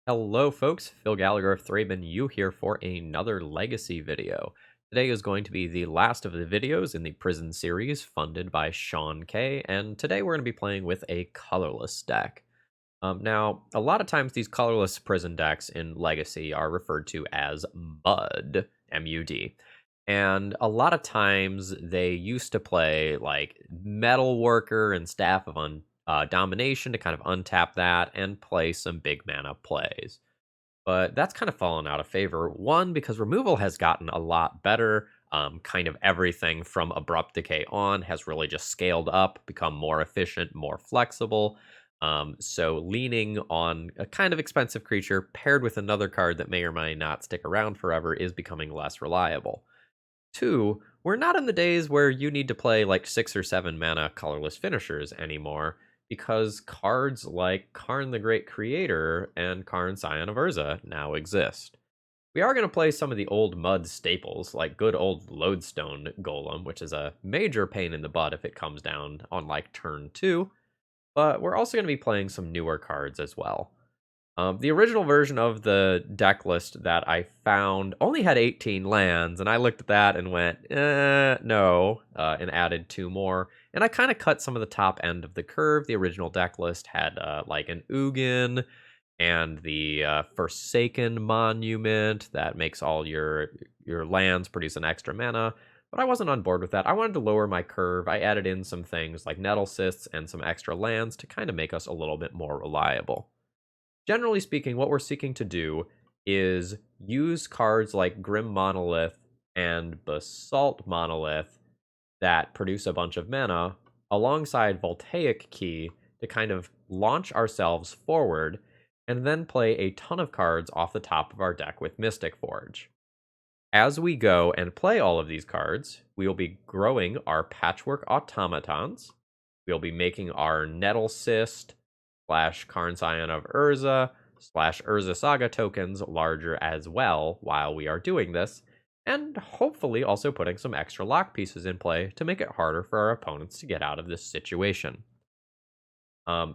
Hello folks, Phil Gallagher of ThrabenU here for another Legacy video. Today is going to be the last of the videos in the Prison series funded by Sean K, and today we're going to be playing with a Colorless deck. Now, a lot of times these Colorless Prison decks in Legacy are referred to as MUD, M-U-D. And a lot of times they used to play like Metal Worker and Staff of Domination to kind of untap that and play some big mana plays. But that's kind of fallen out of favor. One, because removal has gotten a lot better. Kind of everything from Abrupt Decay on has really just scaled up, become more efficient, more flexible. So leaning on a kind of expensive creature paired with another card that may or may not stick around forever is becoming less reliable. Two, we're not in the days where you need to play like 6 or 7 mana colorless finishers anymore, because cards like Karn the Great Creator and Karn Scion of Urza now exist. We are going to play some of the old MUD staples, like good old Lodestone Golem, which is a major pain in the butt if it comes down on like turn 2, but we're also going to be playing some newer cards as well. The original version of the deck list that I found only had 18 lands, and I looked at that and went, no, and added 2 more. And I kind of cut some of the top end of the curve. The original deck list had like an Ugin and the Forsaken Monument that makes all your lands produce an extra mana. But I wasn't on board with that. I wanted to lower my curve. I added in some things like Nettlecysts and some extra lands to kind of make us a little bit more reliable. Generally speaking, what we're seeking to do is use cards like Grim Monolith and Basalt Monolith that produce a bunch of mana alongside Voltaic Key to kind of launch ourselves forward and then play a ton of cards off the top of our deck with Mystic Forge. As we go and play all of these cards, we will be growing our Patchwork Automatons. We'll be making our Nettlecyst / Karn Scion of Urza / Urza Saga tokens larger as well while we are doing this, and hopefully also putting some extra lock pieces in play to make it harder for our opponents to get out of this situation.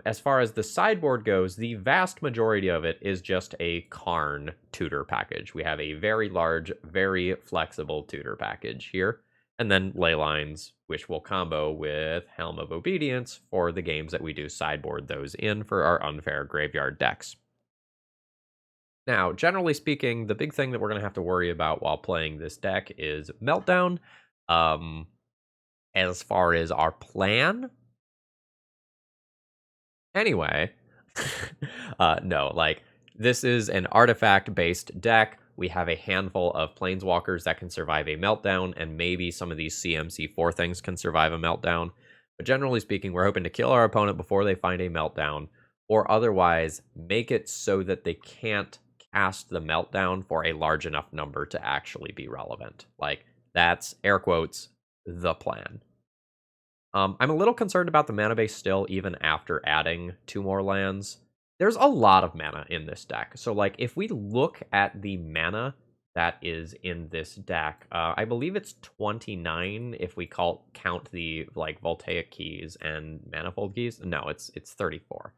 As far as the sideboard goes, the vast majority of it is just a Karn tutor package. We have a very large, very flexible tutor package here, and then ley lines, which will combo with Helm of Obedience for the games that we do sideboard those in for our unfair graveyard decks. Now, generally speaking, the big thing that we're going to have to worry about while playing this deck is Meltdown. As far as our plan, anyway, no, like, this is an artifact-based deck. We have a handful of planeswalkers that can survive a meltdown, and maybe some of these CMC4 things can survive a meltdown. But generally speaking, we're hoping to kill our opponent before they find a meltdown, or otherwise make it so that they can't cast the meltdown for a large enough number to actually be relevant. Like, that's, air quotes, the plan. I'm a little concerned about the mana base still, even after adding 2 more lands. There's a lot of mana in this deck. So, like, if we look at the mana that is in this deck, I believe it's 29 if we count the, like, Voltaic keys and Manifold keys. No, it's 34.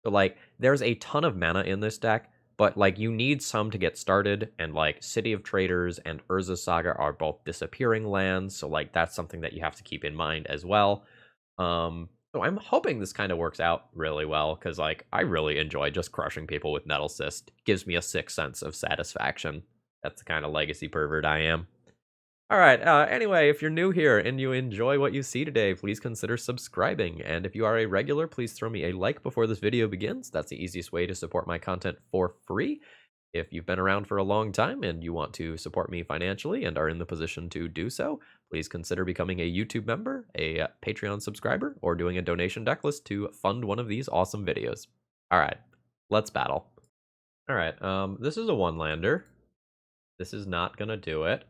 So, like, there's a ton of mana in this deck, but, like, you need some to get started, and, like, City of Traders and Urza Saga are both disappearing lands, so, like, that's something that you have to keep in mind as well. So I'm hoping this kind of works out really well, because, like, I really enjoy just crushing people with Nettlecyst. Gives me a sick sense of satisfaction. That's the kind of legacy pervert I am. All right, anyway, if you're new here and you enjoy what you see today, please consider subscribing. And if you are a regular, please throw me a like before this video begins. That's the easiest way to support my content for free. If you've been around for a long time and you want to support me financially and are in the position to do so, please consider becoming a YouTube member, a Patreon subscriber, or doing a donation deck list to fund one of these awesome videos. All right, let's battle. All right, this is a one-lander. This is not going to do it.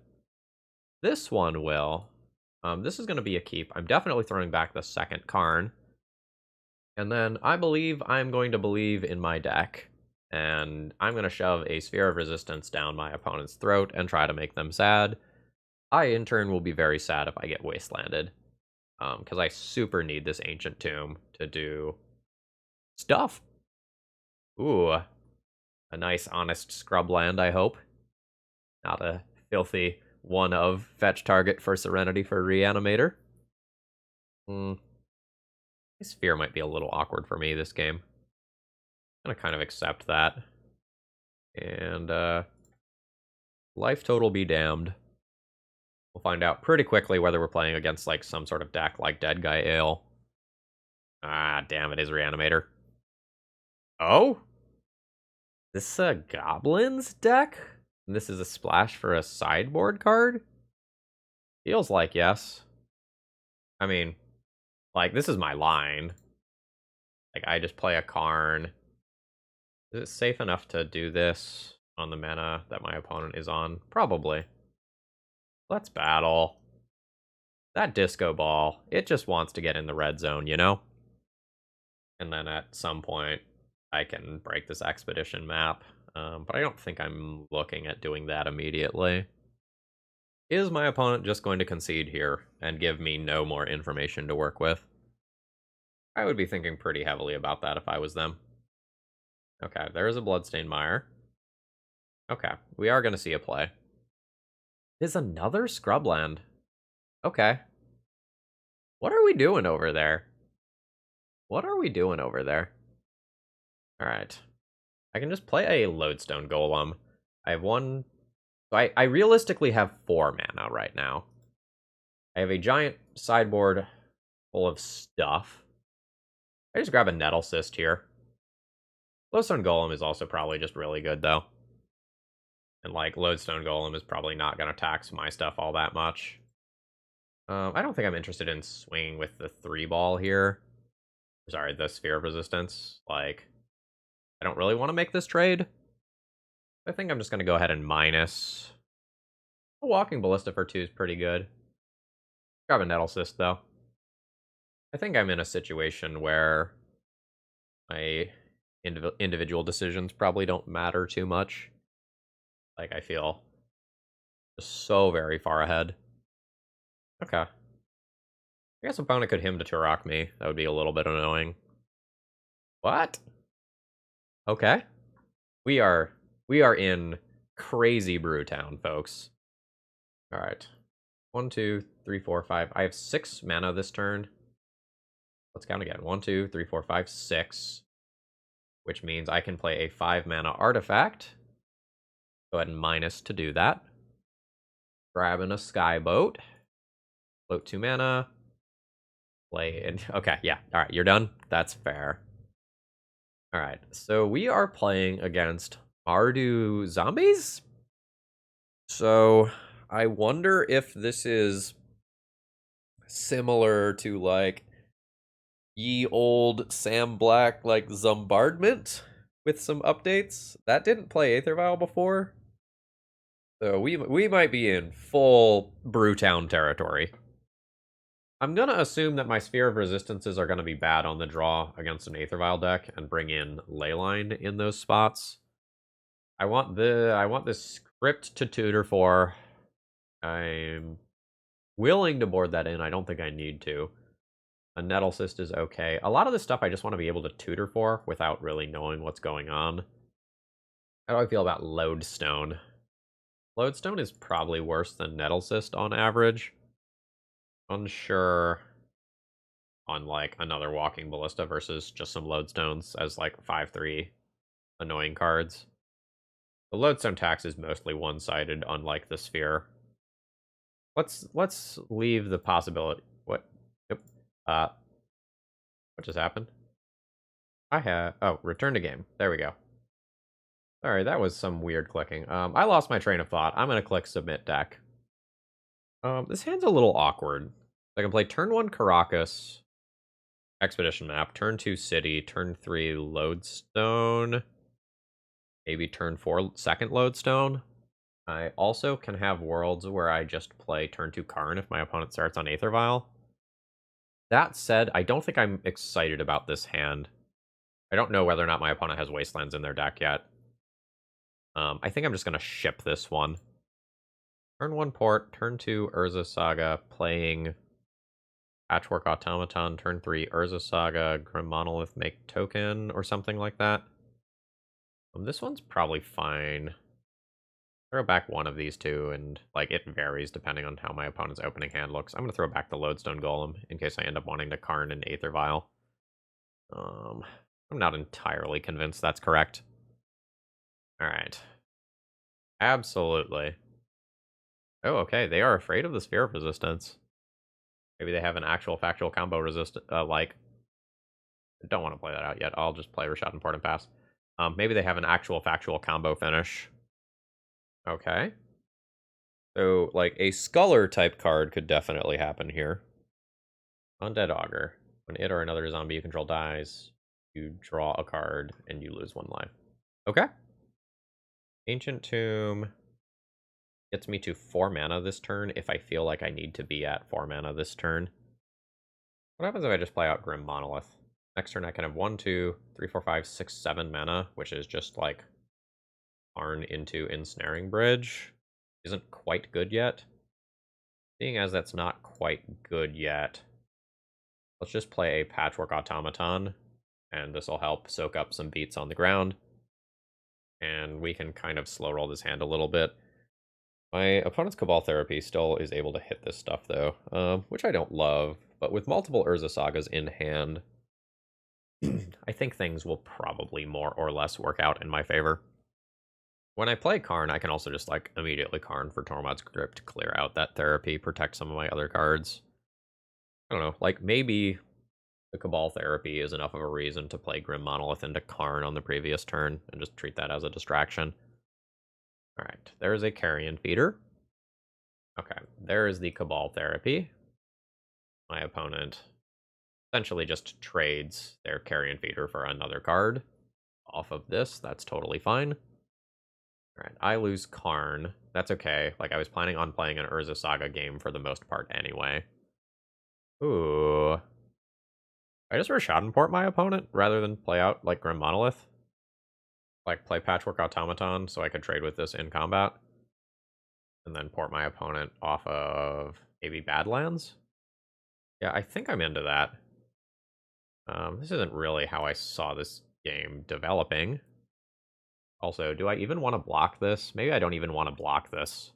This one will. This is going to be a keep. I'm definitely throwing back the second Karn. And then I believe I'm going to believe in my deck. And I'm going to shove a Sphere of Resistance down my opponent's throat and try to make them sad. I, in turn, will be very sad if I get wastelanded. Because I super need this Ancient Tomb to do stuff. Ooh. A nice, honest scrubland, I hope. Not a filthy one of fetch target for Serenity for Reanimator. Sphere might be a little awkward for me this game. I'm gonna kind of accept that. And, life total be damned. We'll find out pretty quickly whether we're playing against, like, some sort of deck like Dead Guy Ale. Ah, damn, it is Reanimator. Oh? This a Goblins deck? And this is a splash for a sideboard card? Feels like yes. I mean, like, this is my line. Like, I just play a Karn. Is it safe enough to do this on the mana that my opponent is on? Probably. Let's battle. That disco ball, it just wants to get in the red zone, you know? And then at some point, I can break this expedition map. But I don't think I'm looking at doing that immediately. Is my opponent just going to concede here and give me no more information to work with? I would be thinking pretty heavily about that if I was them. Okay, there is a Bloodstained Mire. Okay, we are going to see a play. Is another Scrubland. Okay. What are we doing over there? What are we doing over there? Alright. I can just play a Lodestone Golem. I have one... So I realistically have 4 mana right now. I have a giant sideboard full of stuff. I just grab a Nettlecyst here. Lodestone Golem is also probably just really good, though. And, like, Lodestone Golem is probably not going to tax my stuff all that much. I don't think I'm interested in swinging with the 3-ball here. Sorry, the Sphere of Resistance. Like, I don't really want to make this trade. I think I'm just going to go ahead and minus. A Walking Ballista for 2 is pretty good. Grab a Nettlecyst, though. I think I'm in a situation where my individual decisions probably don't matter too much. Like, I feel just so very far ahead. Okay. I guess opponent could him to Turok me. That would be a little bit annoying. What? Okay. We are in crazy Brewtown, folks. Alright. 1, 2, 3, 4, 5. I have 6 mana this turn. Let's count again. 1, 2, 3, 4, 5, 6. Which means I can play a 5 mana artifact. Go ahead and minus to do that. Grabbing a Skyboat. Float 2 mana. Play in. Okay, yeah. Alright, you're done? That's fair. Alright, so we are playing against Mardu Zombies? So, I wonder if this is similar to, like, ye old Sam Black, like, Zombardment with some updates. That didn't play Aethervial before. So we might be in full Brewtown territory. I'm going to assume that my Sphere of Resistances are going to be bad on the draw against an Aethervial deck and bring in Leyline in those spots. I want this script to tutor for. I'm willing to board that in. I don't think I need to. A Nettlecyst is okay. A lot of this stuff I just want to be able to tutor for without really knowing what's going on. How do I feel about Lodestone? Lodestone is probably worse than Nettlecyst on average. Unsure on, like, another Walking Ballista versus just some Lodestones as, like, 5/3 annoying cards. The Lodestone tax is mostly one-sided, unlike the Sphere. Let's leave the possibility. What? Yep. What just happened? Return to game. There we go. Sorry, that was some weird clicking. I lost my train of thought. I'm gonna click submit deck. This hand's a little awkward. I can play turn 1 Caracas, Expedition Map, turn 2 City, turn 3 Lodestone, maybe turn 4 second Lodestone. I also can have worlds where I just play turn 2 Karn if my opponent starts on Aethervial. That said, I don't think I'm excited about this hand. I don't know whether or not my opponent has Wastelands in their deck yet. I think I'm just going to ship this one. Turn 1 Port, turn 2 Urza Saga, playing Patchwork Automaton, turn 3 Urza Saga, Grim Monolith, make token, or something like that. This one's probably fine. Throw back one of these two, and like it varies depending on how my opponent's opening hand looks. I'm gonna throw back the Lodestone Golem in case I end up wanting to Karn and Aether Vial. I'm not entirely convinced that's correct. All right. Absolutely. Oh, okay. They are afraid of the Sphere of Resistance. Maybe they have an actual factual combo resist. Like, I don't want to play that out yet. I'll just play Rashad and Port and pass. Maybe they have an actual factual combo finish. Okay. So, like, a Sculler type card could definitely happen here. Undead Augur. When it or another zombie you control dies, you draw a card and you lose 1 life. Okay. Ancient Tomb gets me to 4 mana this turn if I feel like I need to be at 4 mana this turn. What happens if I just play out Grim Monolith? Next turn I can have 1, 2, 3, 4, 5, 6, 7 mana, which is just like Karn into Ensnaring Bridge. Isn't quite good yet. Seeing as that's not quite good yet, let's just play a Patchwork Automaton, and this will help soak up some beats on the ground. And we can kind of slow roll this hand a little bit. My opponent's Cabal Therapy still is able to hit this stuff, though, which I don't love. But with multiple Urza Sagas in hand, I think things will probably more or less work out in my favor. When I play Karn, I can also just, like, immediately Karn for Tormod's Crypt, clear out that therapy, protect some of my other cards. I don't know, like, maybe the Cabal Therapy is enough of a reason to play Grim Monolith into Karn on the previous turn, and just treat that as a distraction. Alright, there's a Carrion Feeder. Okay, there is the Cabal Therapy. My opponent essentially just trades their Carrion Feeder for another card off of this. That's totally fine. Alright, I lose Karn. That's okay. Like, I was planning on playing an Urza Saga game for the most part anyway. Ooh. I just Schadenport my opponent rather than play out, like, Grim Monolith. Like, play Patchwork Automaton so I could trade with this in combat. And then port my opponent off of maybe Badlands? Yeah, I think I'm into that. This isn't really how I saw this game developing. Also, do I even want to block this? Maybe I don't even want to block this.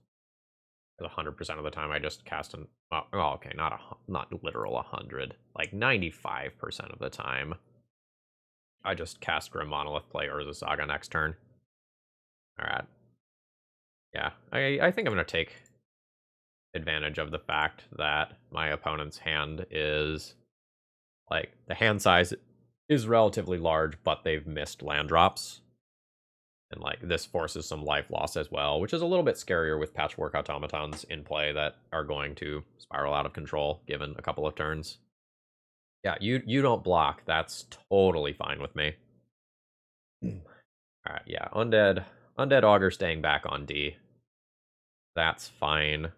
100% of the time I just cast an... Oh, okay, not literal 100. Like, 95% of the time, I just cast Grim Monolith, play Urza Saga next turn. Alright. Yeah, I think I'm going to take advantage of the fact that my opponent's hand is... Like, the hand size is relatively large, but they've missed land drops. And, like, this forces some life loss as well, which is a little bit scarier with Patchwork Automatons in play that are going to spiral out of control given a couple of turns. Yeah, you don't block. That's totally fine with me. Alright, yeah, Undead Augur staying back on D. That's fine.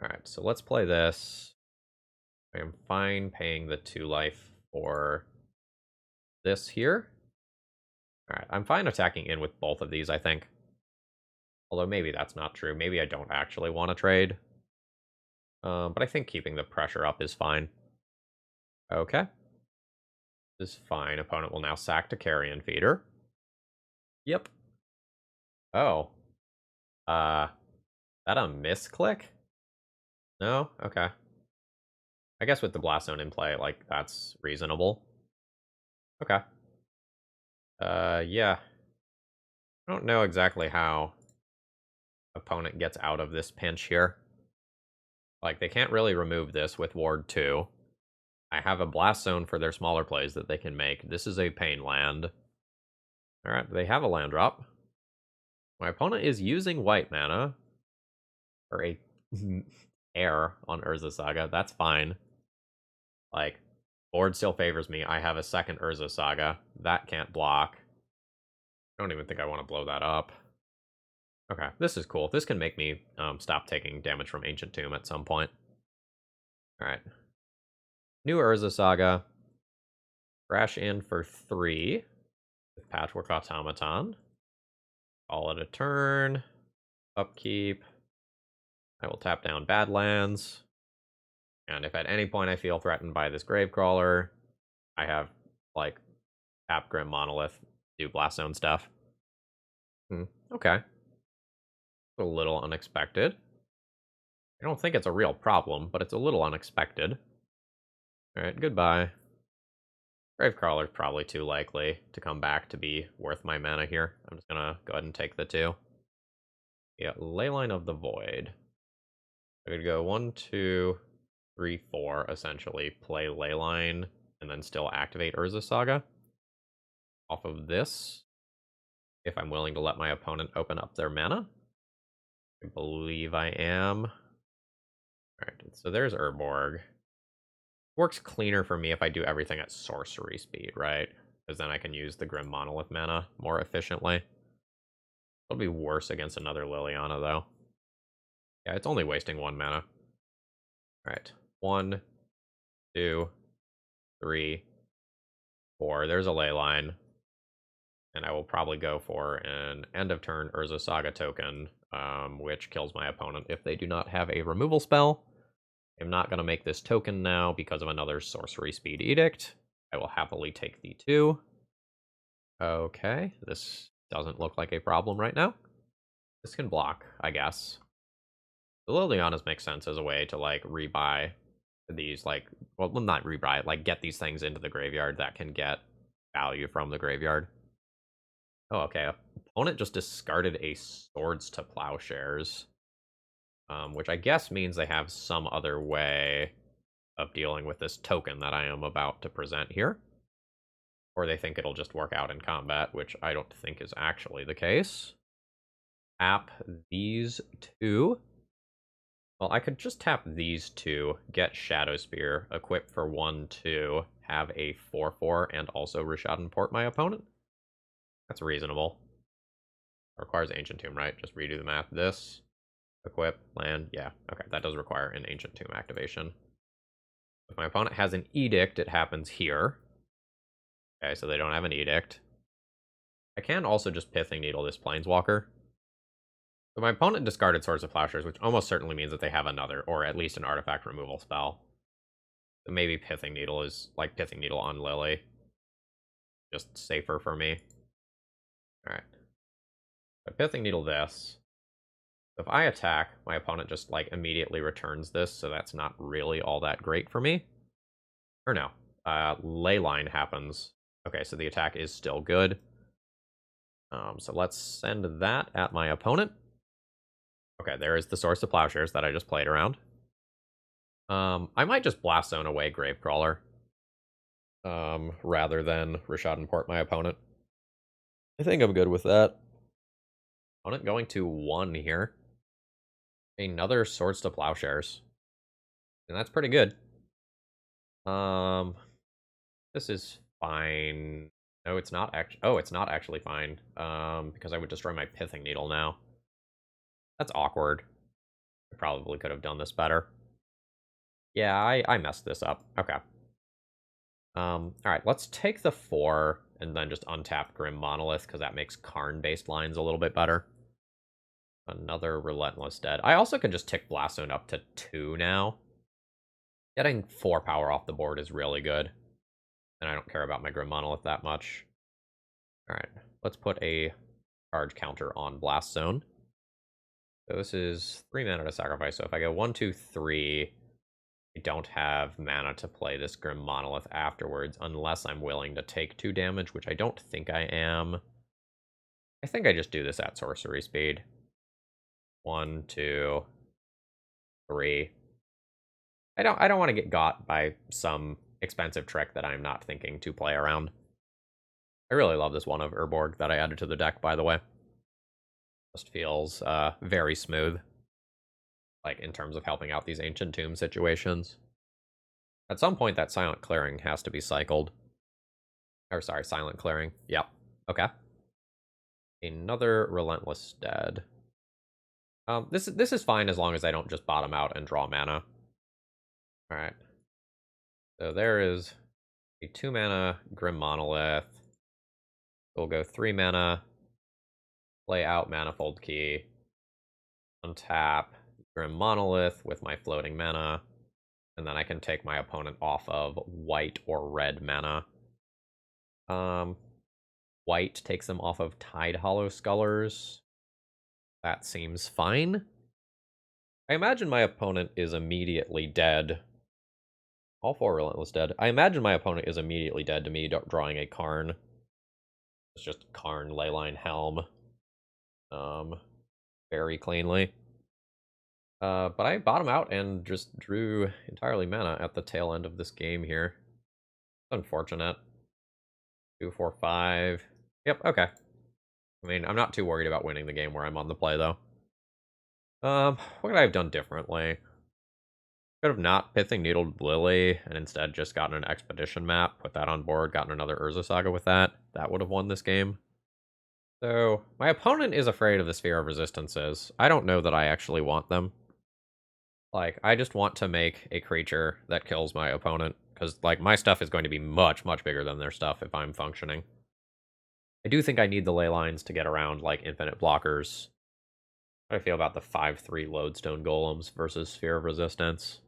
Alright, so let's play this. I am fine paying the 2 life for this here. Alright, I'm fine attacking in with both of these, I think. Although maybe that's not true. Maybe I don't actually want to trade. But I think keeping the pressure up is fine. Okay. This is fine. Opponent will now sack to Carrion Feeder. Yep. Oh. That a misclick? No? Okay. I guess with the Blast Zone in play, like, that's reasonable. Okay. Yeah. I don't know exactly how opponent gets out of this pinch here. Like, they can't really remove this with Ward 2. I have a Blast Zone for their smaller plays that they can make. This is a Pain land. Alright, they have a land drop. My opponent is using white mana for a air on Urza Saga. That's fine. Like, board still favors me. I have a second Urza Saga. That can't block. I don't even think I want to blow that up. Okay, this is cool. This can make me stop taking damage from Ancient Tomb at some point. Alright. New Urza Saga. Crash in for 3 with Patchwork Automaton. Call it a turn. Upkeep. I will tap down Badlands. And if at any point I feel threatened by this Gravecrawler, I have, like, tap Grim Monolith, do Blast Zone stuff. Okay. A little unexpected. I don't think it's a real problem, but it's a little unexpected. Alright, goodbye. Gravecrawler's probably too likely to come back to be worth my mana here. I'm just gonna go ahead and take the 2. Yeah, Leyline of the Void. I could go 1, 2, 3, 4, essentially. Play Leyline, and then still activate Urza Saga. Off of this, if I'm willing to let my opponent open up their mana. I believe I am. Alright, so there's Urborg. Works cleaner for me if I do everything at sorcery speed, right? Because then I can use the Grim Monolith mana more efficiently. It'll be worse against another Liliana, though. Yeah, it's only wasting 1 mana. Alright. 1, 2, 3, 4. There's a Leyline. And I will probably go for an end of turn Urza Saga token, which kills my opponent if they do not have a removal spell. I'm not going to make this token now because of another sorcery speed edict. I will happily take the 2. Okay, this doesn't look like a problem right now. This can block, I guess. The Lilianas make sense as a way to, like, rebuy these, like, well, not rebuy, like, get these things into the graveyard that can get value from the graveyard. Oh, okay. Opponent just discarded a Swords to Plowshares, which I guess means they have some other way of dealing with this token that I am about to present here. Or they think it'll just work out in combat, which I don't think is actually the case. Tap these 2. Well, I could just tap these 2, get Shadow Spear, equip for 1, 2, have a 4/4, and also Rishadan Port my opponent. That's reasonable. Requires Ancient Tomb, right? Just redo the math. This, equip, land, yeah. Okay, that does require an Ancient Tomb activation. If my opponent has an Edict, it happens here. Okay, so they don't have an Edict. I can also just Pithing Needle this Planeswalker. So my opponent discarded Swords of Plowshares, which almost certainly means that they have another, or at least an artifact removal spell. So maybe Pithing Needle is like Pithing Needle on Lily. Just safer for me. Alright. So Pithing Needle this. So if I attack, my opponent just, like, immediately returns this, so that's not really all that great for me. Or no. Leyline happens. Okay, so the attack is still good. So let's send that at my opponent. Okay, there is the Source of Plowshares that I just played around. I might just Blast Zone away Gravecrawler. Rather than Rishadan Port my opponent. I think I'm good with that. Opponent going to 1 here. Another Swords to Plowshares. And that's pretty good. This is fine. No, it's not actually. Oh, it's not actually fine. Because I would destroy my Pithing Needle now. That's awkward. I probably could have done this better. Yeah, I messed this up. Okay. Alright, let's take the 4 and then just untap Grim Monolith, because that makes Karn-based lines a little bit better. Another Relentless Dead. I also can just tick Blast Zone up to 2 now. Getting 4 power off the board is really good. And I don't care about my Grim Monolith that much. Alright, let's put a charge counter on Blast Zone. So this is 3 mana to sacrifice. So if I go 1, 2, 3, I don't have mana to play this Grim Monolith afterwards, unless I'm willing to take 2 damage, which I don't think I am. I think I just do this at sorcery speed. 1, 2, 3. I don't want to get got by some expensive trick that I'm not thinking to play around. I really love this one of Urborg that I added to the deck, by the way. Just feels very smooth. Like, in terms of helping out these Ancient Tomb situations. At some point, that Silent Clearing has to be cycled. Or, sorry, Silent Clearing. Yep. Okay. Another Relentless Dead. This is fine as long as I don't just bottom out and draw mana. Alright. So there is a 2 mana Grim Monolith. We'll go 3 mana. Play out Manifold Key. Untap Grim Monolith with my floating mana. And then I can take my opponent off of white or red mana. White takes them off of Tide Hollow Scullers. That seems fine. I imagine my opponent is immediately dead. All 4 Relentless dead. I imagine my opponent is immediately dead to me drawing a Karn. It's just Karn, Leyline, Helm. Very cleanly. But I bottom out and just drew entirely mana at the tail end of this game here. Unfortunate. 2, 4, 5. Yep, okay. I mean, I'm not too worried about winning the game where I'm on the play, though. What could I have done differently? Could have not Pithing Needled Lily and instead just gotten an Expedition map, put that on board, gotten another Urza Saga with that. That would have won this game. So, my opponent is afraid of the Sphere of Resistances. I don't know that I actually want them. Like, I just want to make a creature that kills my opponent, because, like, my stuff is going to be much, much bigger than their stuff if I'm functioning. I do think I need the ley lines to get around, like, infinite blockers. How do I feel about the 5/3 Lodestone Golems versus Sphere of Resistance?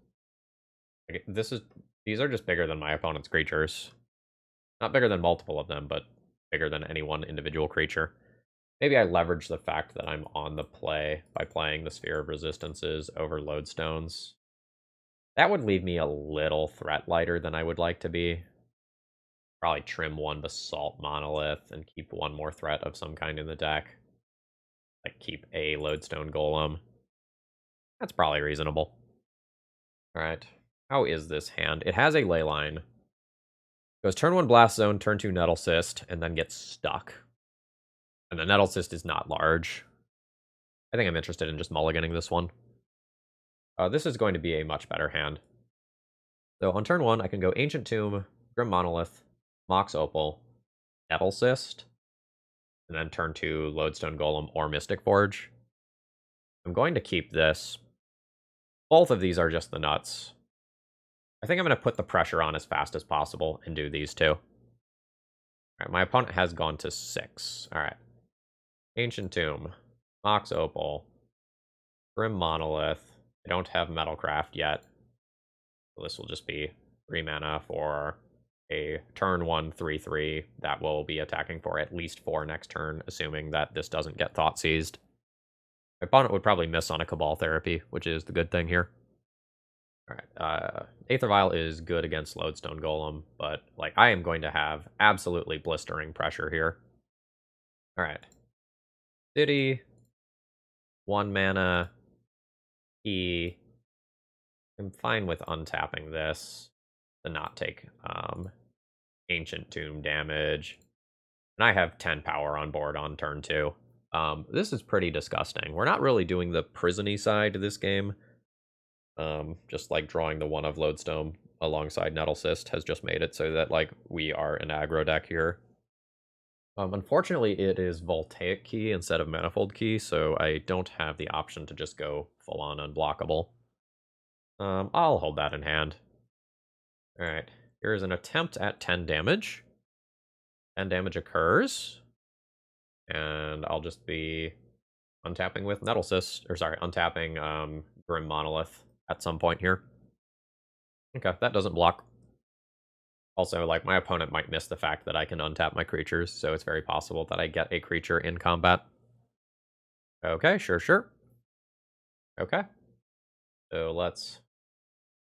Like, these are just bigger than my opponent's creatures. Not bigger than multiple of them, but bigger than any one individual creature. Maybe I leverage the fact that I'm on the play by playing the Sphere of Resistances over Lodestones. That would leave me a little threat lighter than I would like to be. Probably trim 1 Basalt Monolith and keep 1 more threat of some kind in the deck. Like, keep a Lodestone Golem. That's probably reasonable. Alright. How is this hand? It has a Leyline. Goes turn 1 Blast Zone, turn 2 Nettlecyst, and then gets stuck. And the Nettlecyst is not large. I think I'm interested in just mulliganing this one. This is going to be a much better hand. So on turn 1, I can go Ancient Tomb, Grim Monolith, Mox Opal, Nettlecyst, and then turn 2 Lodestone Golem or Mystic Forge. I'm going to keep this. Both of these are just the nuts. I think I'm going to put the pressure on as fast as possible and do these two. Alright, my opponent has gone to 6. Alright. Ancient Tomb, Mox Opal, Grim Monolith. I don't have Metalcraft yet. So this will just be 3 mana for a turn 1 3/3 that will be attacking for at least 4 next turn, assuming that this doesn't get Thought Seized. My opponent would probably miss on a Cabal Therapy, which is the good thing here. Alright, Aether Vial is good against Lodestone Golem, but like I am going to have absolutely blistering pressure here. Alright. City, 1 mana, E. I'm fine with untapping this to not take Ancient Tomb damage. And I have 10 power on board on turn 2. This is pretty disgusting. We're not really doing the prison-y side of this game. Just like drawing the 1 of Lodestone alongside Nettlecyst has just made it so that like we are an aggro deck here. Unfortunately, it is Voltaic Key instead of Manifold Key, so I don't have the option to just go full-on unblockable. I'll hold that in hand. Alright, here is an attempt at 10 damage. 10 damage occurs. And I'll just be untapping with Nettlecyst, or sorry, untapping Grim Monolith at some point here. Okay, that doesn't block. Also, like, my opponent might miss the fact that I can untap my creatures, so it's very possible that I get a creature in combat. Okay, sure. Okay. So let's...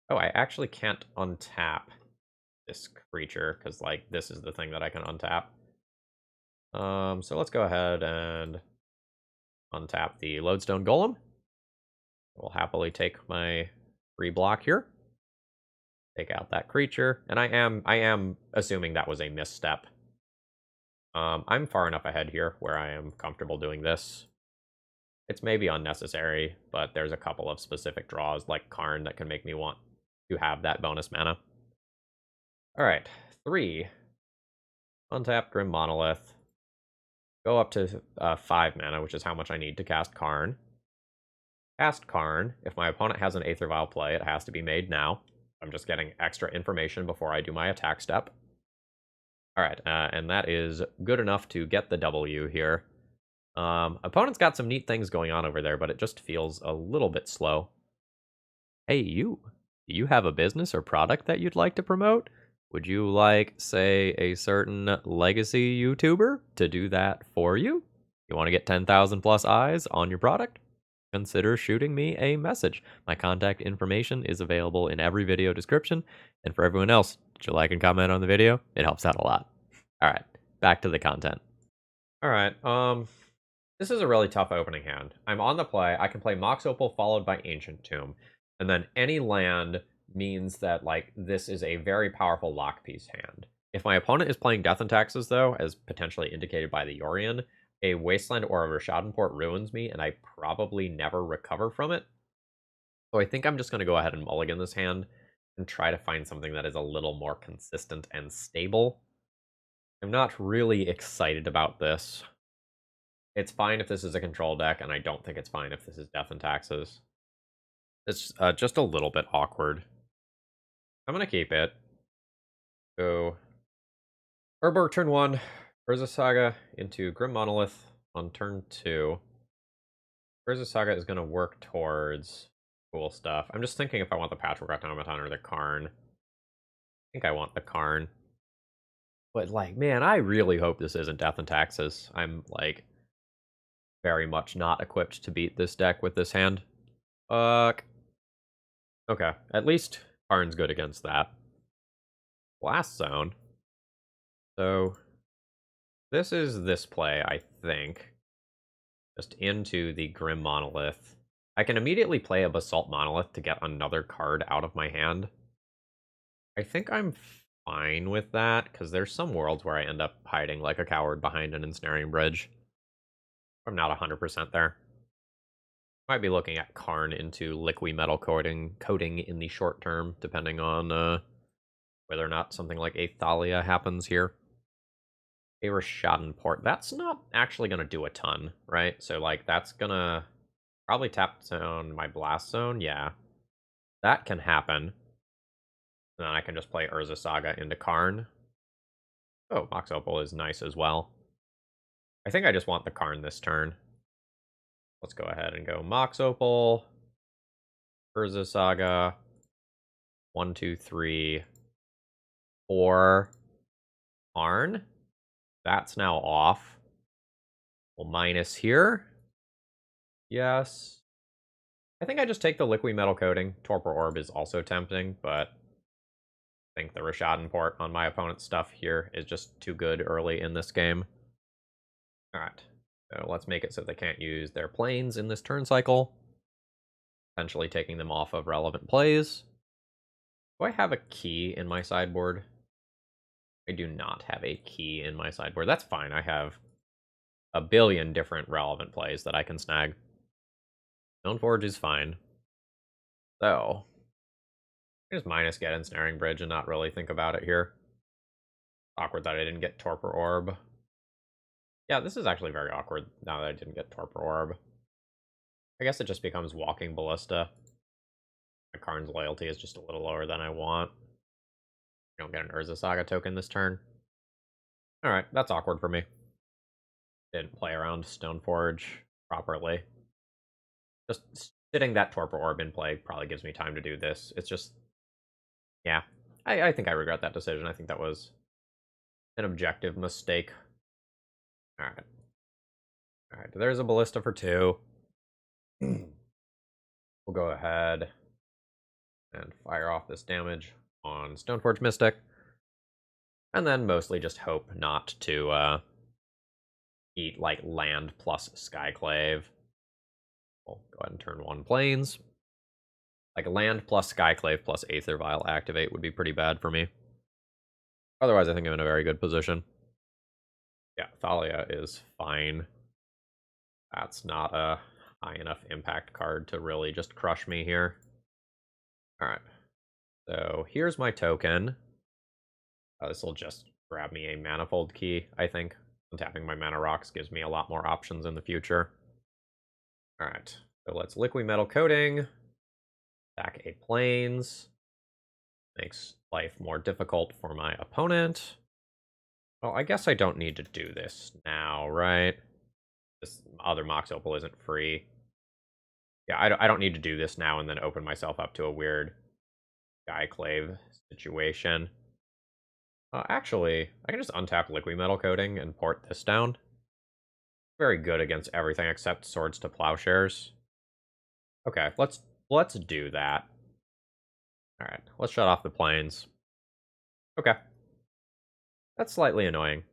Oh, I actually can't untap this creature, because, like, this is the thing that I can untap. So let's go ahead and untap the Lodestone Golem. We'll happily take my free block here. Take out that creature, and I am assuming that was a misstep. I'm far enough ahead here where I am comfortable doing this. It's maybe unnecessary, but there's a couple of specific draws like Karn that can make me want to have that bonus mana. Alright, 3. Untap Grim Monolith. Go up to 5 mana, which is how much I need to cast Karn. Cast Karn. If my opponent has an Aether Vial play, it has to be made now. I'm just getting extra information before I do my attack step. Alright, and that is good enough to get the W here. Opponent's got some neat things going on over there, but it just feels a little bit slow. Hey, you. Do you have a business or product that you'd like to promote? Would you like, say, a certain legacy YouTuber to do that for you? You want to get 10,000 plus eyes on your product? Consider shooting me a message. My contact information is available in every video description. And for everyone else, did you like and comment on the video? It helps out a lot. All right, back to the content. All right, this is a really tough opening hand. I'm on the play. I can play Mox Opal followed by Ancient Tomb. And then any land means that, like, this is a very powerful lock piece hand. If my opponent is playing Death and Taxes, though, as potentially indicated by the Yorion, a Wasteland or a Rishadenport ruins me, and I probably never recover from it. So I think I'm just going to go ahead and mulligan this hand and try to find something that is a little more consistent and stable. I'm not really excited about this. It's fine if this is a control deck, and I don't think it's fine if this is Death and Taxes. It's just a little bit awkward. I'm going to keep it. Go Urborg turn 1, Urza Saga into Grim Monolith on turn 2. Urza Saga is going to work towards cool stuff. I'm just thinking if I want the Patchwork Automaton or the Karn. I think I want the Karn. But, like, man, I really hope this isn't Death and Taxes. I'm, like, very much not equipped to beat this deck with this hand. Fuck. Okay, at least Karn's good against that. Blast Zone. So, this is this play, I think. Just into the Grim Monolith. I can immediately play a Basalt Monolith to get another card out of my hand. I think I'm fine with that, because there's some worlds where I end up hiding like a coward behind an Ensnaring Bridge. I'm not 100% there. Might be looking at Karn into liquid metal coating in the short term, depending on whether or not something like a Thalia happens here. A Rishadenport. That's not actually going to do a ton, right? So, like, that's going to probably tap down my Blast Zone. Yeah. That can happen. And then I can just play Urza Saga into Karn. Oh, Mox Opal is nice as well. I think I just want the Karn this turn. Let's go ahead and go Mox Opal, Urza Saga, 1, 2, 3, 4, Karn. That's now off. We'll minus here. Yes. I think I just take the liquid metal coating. Torpor Orb is also tempting, but I think the Rishadenport on my opponent's stuff here is just too good early in this game. Alright, so let's make it so they can't use their planes in this turn cycle. Potentially taking them off of relevant plays. Do I have a key in my sideboard? I do not have a key in my sideboard. That's fine. I have a billion different relevant plays that I can snag. Stoneforge is fine. So, just minus get Ensnaring Bridge and not really think about it here. Awkward that I didn't get Torpor Orb. Yeah, this is actually very awkward now that I didn't get Torpor Orb. I guess it just becomes Walking Ballista. My Karn's loyalty is just a little lower than I want. I don't get an Urza Saga token this turn. Alright, that's awkward for me. Didn't play around Stoneforge properly. Just sitting that Torpor Orb in play probably gives me time to do this. It's just... yeah. I think I regret that decision. I think that was an objective mistake. Alright. Alright, there's a Ballista for 2. We'll go ahead and fire off this damage on Stoneforge Mystic. And then mostly just hope not to eat, like, land plus Skyclave. We'll go ahead and turn 1 planes. Like, land plus Skyclave plus Aether Vial activate would be pretty bad for me. Otherwise, I think I'm in a very good position. Yeah, Thalia is fine. That's not a high enough impact card to really just crush me here. Alright. So, here's my token. This will just grab me a Manifold Key, I think. Tapping my Mana Rocks gives me a lot more options in the future. Alright, so let's Liquid Metal Coating. Attack a Plains. Makes life more difficult for my opponent. Well, I guess I don't need to do this now, right? This other Mox Opal isn't free. Yeah, I don't need to do this now and then open myself up to a weird Skyclave situation. Actually, I can just untap Liquid Metal Coating and port this down. Very good against everything except Swords to Plowshares. Okay, let's do that. Alright, let's shut off the planes. Okay. That's slightly annoying,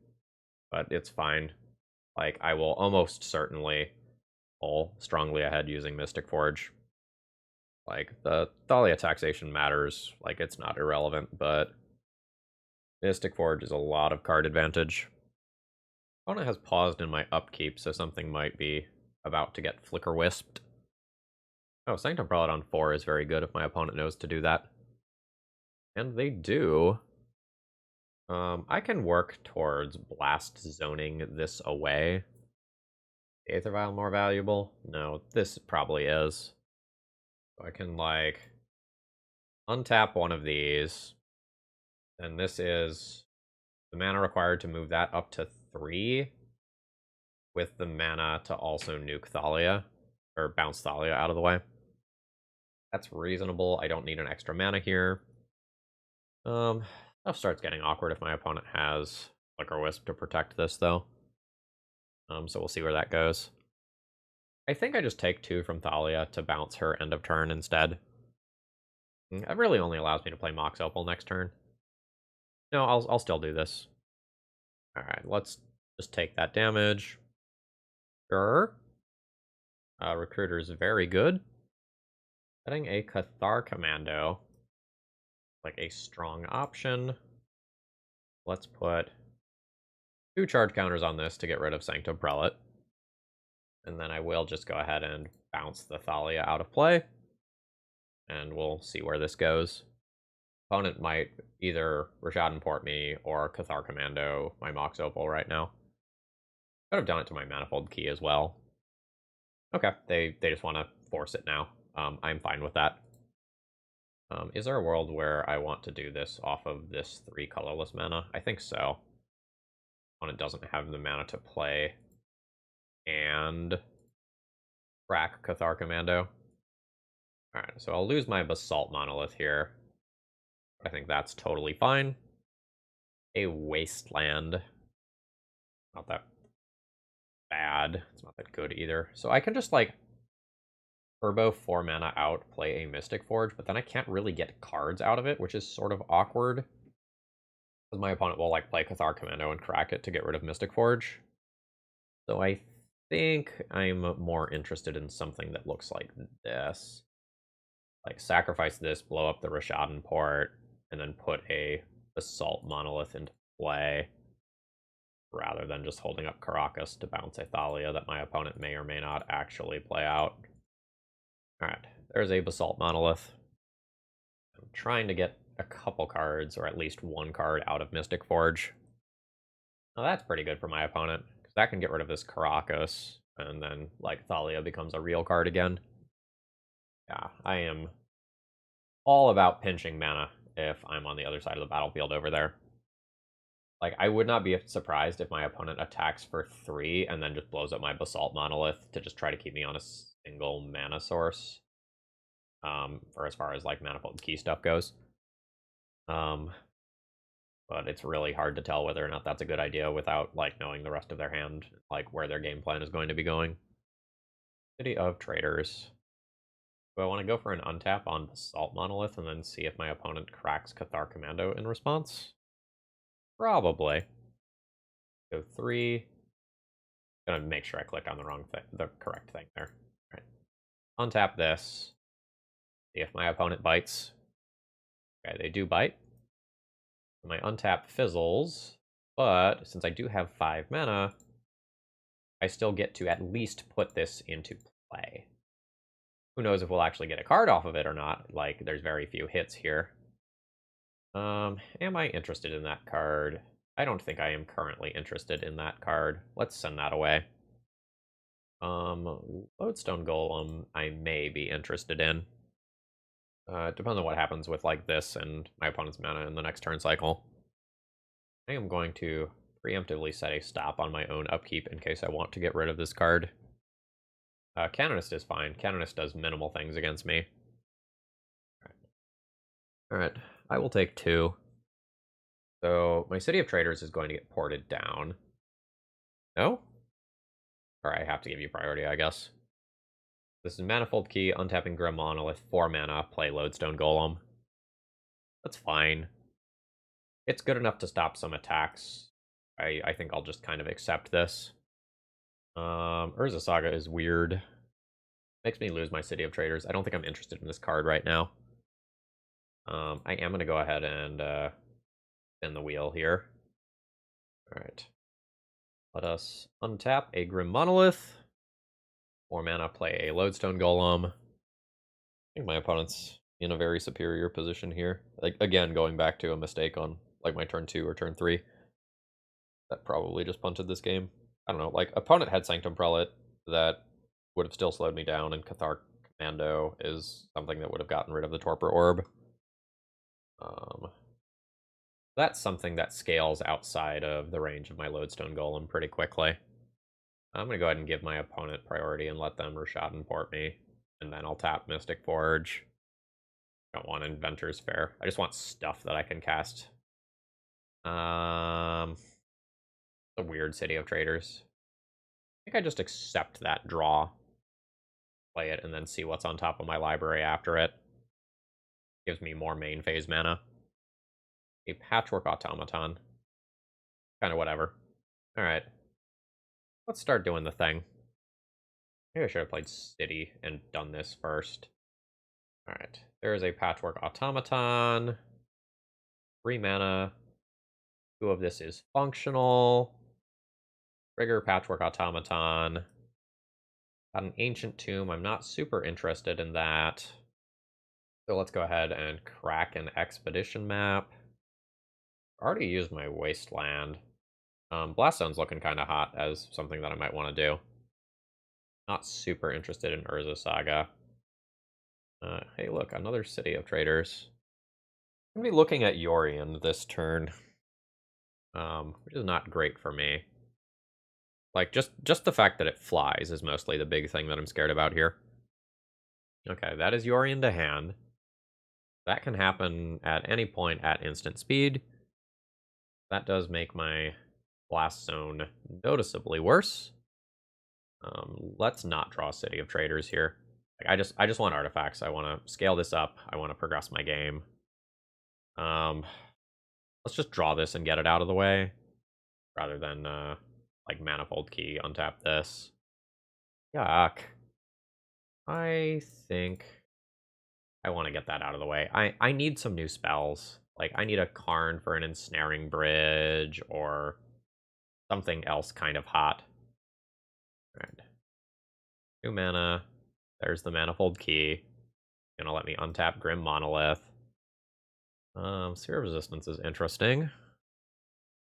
but it's fine. Like, I will almost certainly pull strongly ahead using Mystic Forge. Like, the Thalia taxation matters. Like, it's not irrelevant, but Mystic Forge is a lot of card advantage. Opponent has paused in my upkeep, so something might be about to get Flicker Wisped. Oh, Sanctum Prelate on 4 is very good if my opponent knows to do that. And they do. I can work towards blast zoning this away. Aether Vial more valuable? No, this probably is. So I can, like, untap one of these. And this is the mana required to move that up to 3. With the mana to also nuke Thalia. Or bounce Thalia out of the way. That's reasonable. I don't need an extra mana here. Stuff starts getting awkward if my opponent has Flicker Wisp to protect this, though. So we'll see where that goes. I think I just take 2 from Thalia to bounce her end of turn instead. That really only allows me to play Mox Opal next turn. No, I'll still do this. Alright, let's just take that damage. Sure. Recruiter is very good. Setting a Cathar Commando. Like a strong option. Let's put 2 charge counters on this to get rid of Sanctum Prelate. And then I will just go ahead and bounce the Thalia out of play. And we'll see where this goes. Opponent might either Rashad Port me or Cathar Commando my Mox Opal right now. Could have done it to my Manifold Key as well. Okay, they just want to force it now. I'm fine with that. Is there a world where I want to do this off of this 3 colorless mana? I think so. Opponent doesn't have the mana to play. And crack Cathar Commando. Alright, so I'll lose my Basalt Monolith here. I think that's totally fine. A Wasteland. Not that bad. It's not that good either. So I can just, like, turbo 4 mana out, play a Mystic Forge, but then I can't really get cards out of it, which is sort of awkward. Because my opponent will, like, play Cathar Commando and crack it to get rid of Mystic Forge. So I think I'm more interested in something that looks like this. Like, sacrifice this, blow up the Rashadan Port, and then put a Basalt Monolith into play. Rather than just holding up Caracas to bounce a Thalia that my opponent may or may not actually play out. Alright, there's a Basalt Monolith. I'm trying to get a couple cards, or at least 1 card, out of Mystic Forge. Now that's pretty good for my opponent, because that can get rid of this Caracas, and then, like, Thalia becomes a real card again. Yeah, I am all about pinching mana if I'm on the other side of the battlefield over there. Like, I would not be surprised if my opponent attacks for 3 and then just blows up my Basalt Monolith to just try to keep me on a single mana source. For as far as, like, Manifold Key stuff goes. But it's really hard to tell whether or not that's a good idea without, like, knowing the rest of their hand, like, where their game plan is going to be going. City of Traders. Do I want to go for an untap on Basalt Monolith and then see if my opponent cracks Cathar Commando in response? Probably. Go 3. Gonna make sure I click on the wrong thing, the correct thing there. All right. Untap this. See if my opponent bites. Okay, they do bite. My untap fizzles, but since I do have 5 mana, I still get to at least put this into play. Who knows if we'll actually get a card off of it or not? Like, there's very few hits here. Am I interested in that card? I don't think I am currently interested in that card. Let's send that away. Lodestone Golem, I may be interested in. It depends on what happens with, like, this and my opponent's mana in the next turn cycle. I am going to preemptively set a stop on my own upkeep in case I want to get rid of this card. Canonist is fine. Canonist does minimal things against me. Alright, I will take 2. So my City of Traders is going to get ported down. No? Or I have to give you priority, I guess. This is Manifold Key, untapping Grim Monolith, 4 mana, play Lodestone Golem. That's fine. It's good enough to stop some attacks. I think I'll just kind of accept this. Urza Saga is weird. Makes me lose my City of Traders. I don't think I'm interested in this card right now. I am going to go ahead and spin the wheel here. Alright. Let us untap a Grim Monolith. 4 mana, play a Lodestone Golem. I think my opponent's in a very superior position here. Like, again, going back to a mistake on like my turn 2 or turn 3. That probably just punted this game. I don't know, like, opponent had Sanctum Prelate that would have still slowed me down, and Cathar Commando is something that would have gotten rid of the Torpor Orb. That's something that scales outside of the range of my Lodestone Golem pretty quickly. I'm going to go ahead and give my opponent priority and let them Rishadan port me, and then I'll tap Mystic Forge. Don't want Inventor's Fair. I just want stuff that I can cast. The weird City of Traders. I think I just accept that draw. Play it, and then see what's on top of my library after it. Gives me more main phase mana. A Patchwork Automaton. Kind of whatever. Alright. Let's start doing the thing. Maybe I should have played City and done this first. Alright. There is a Patchwork Automaton. 3 mana. 2 of this is functional. Trigger Patchwork Automaton. Got an Ancient Tomb. I'm not super interested in that. So let's go ahead and crack an Expedition map. I already used my Wasteland. Blaststone's looking kind of hot as something that I might want to do. Not super interested in Urza Saga. Hey, look, another City of Traders. I'm going to be looking at Yorion this turn. Which is not great for me. Like, just the fact that it flies is mostly the big thing that I'm scared about here. Okay, that is Yorion to hand. That can happen at any point at instant speed. That does make my Blast Zone noticeably worse. Let's not draw City of Traders here. Like, I just want artifacts. I want to scale this up. I want to progress my game. Let's just draw this and get it out of the way, rather than like Manifold Key, untap this. Yuck. I think I want to get that out of the way. I need some new spells. Like, I need a Karn for an Ensnaring Bridge, or something else kind of hot. Alright. 2 mana. There's the Manifold Key. Gonna let me untap Grim Monolith. Sphere of Resistance is interesting.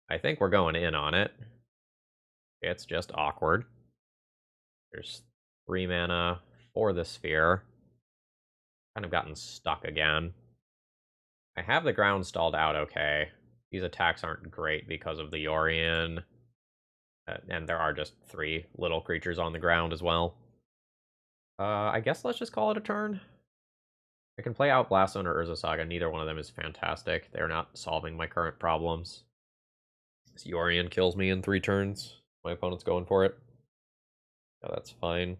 I think we're going in on it. It's just awkward. There's 3 mana for the Sphere. Kind of gotten stuck again. I have the ground stalled out okay. These attacks aren't great because of the Yorion. And there are just 3 little creatures on the ground as well. I guess let's just call it a turn. I can play out Blaststone or Urza Saga. Neither one of them is fantastic. They're not solving my current problems. This Yorion kills me in 3 turns. My opponent's going for it. Yeah, that's fine.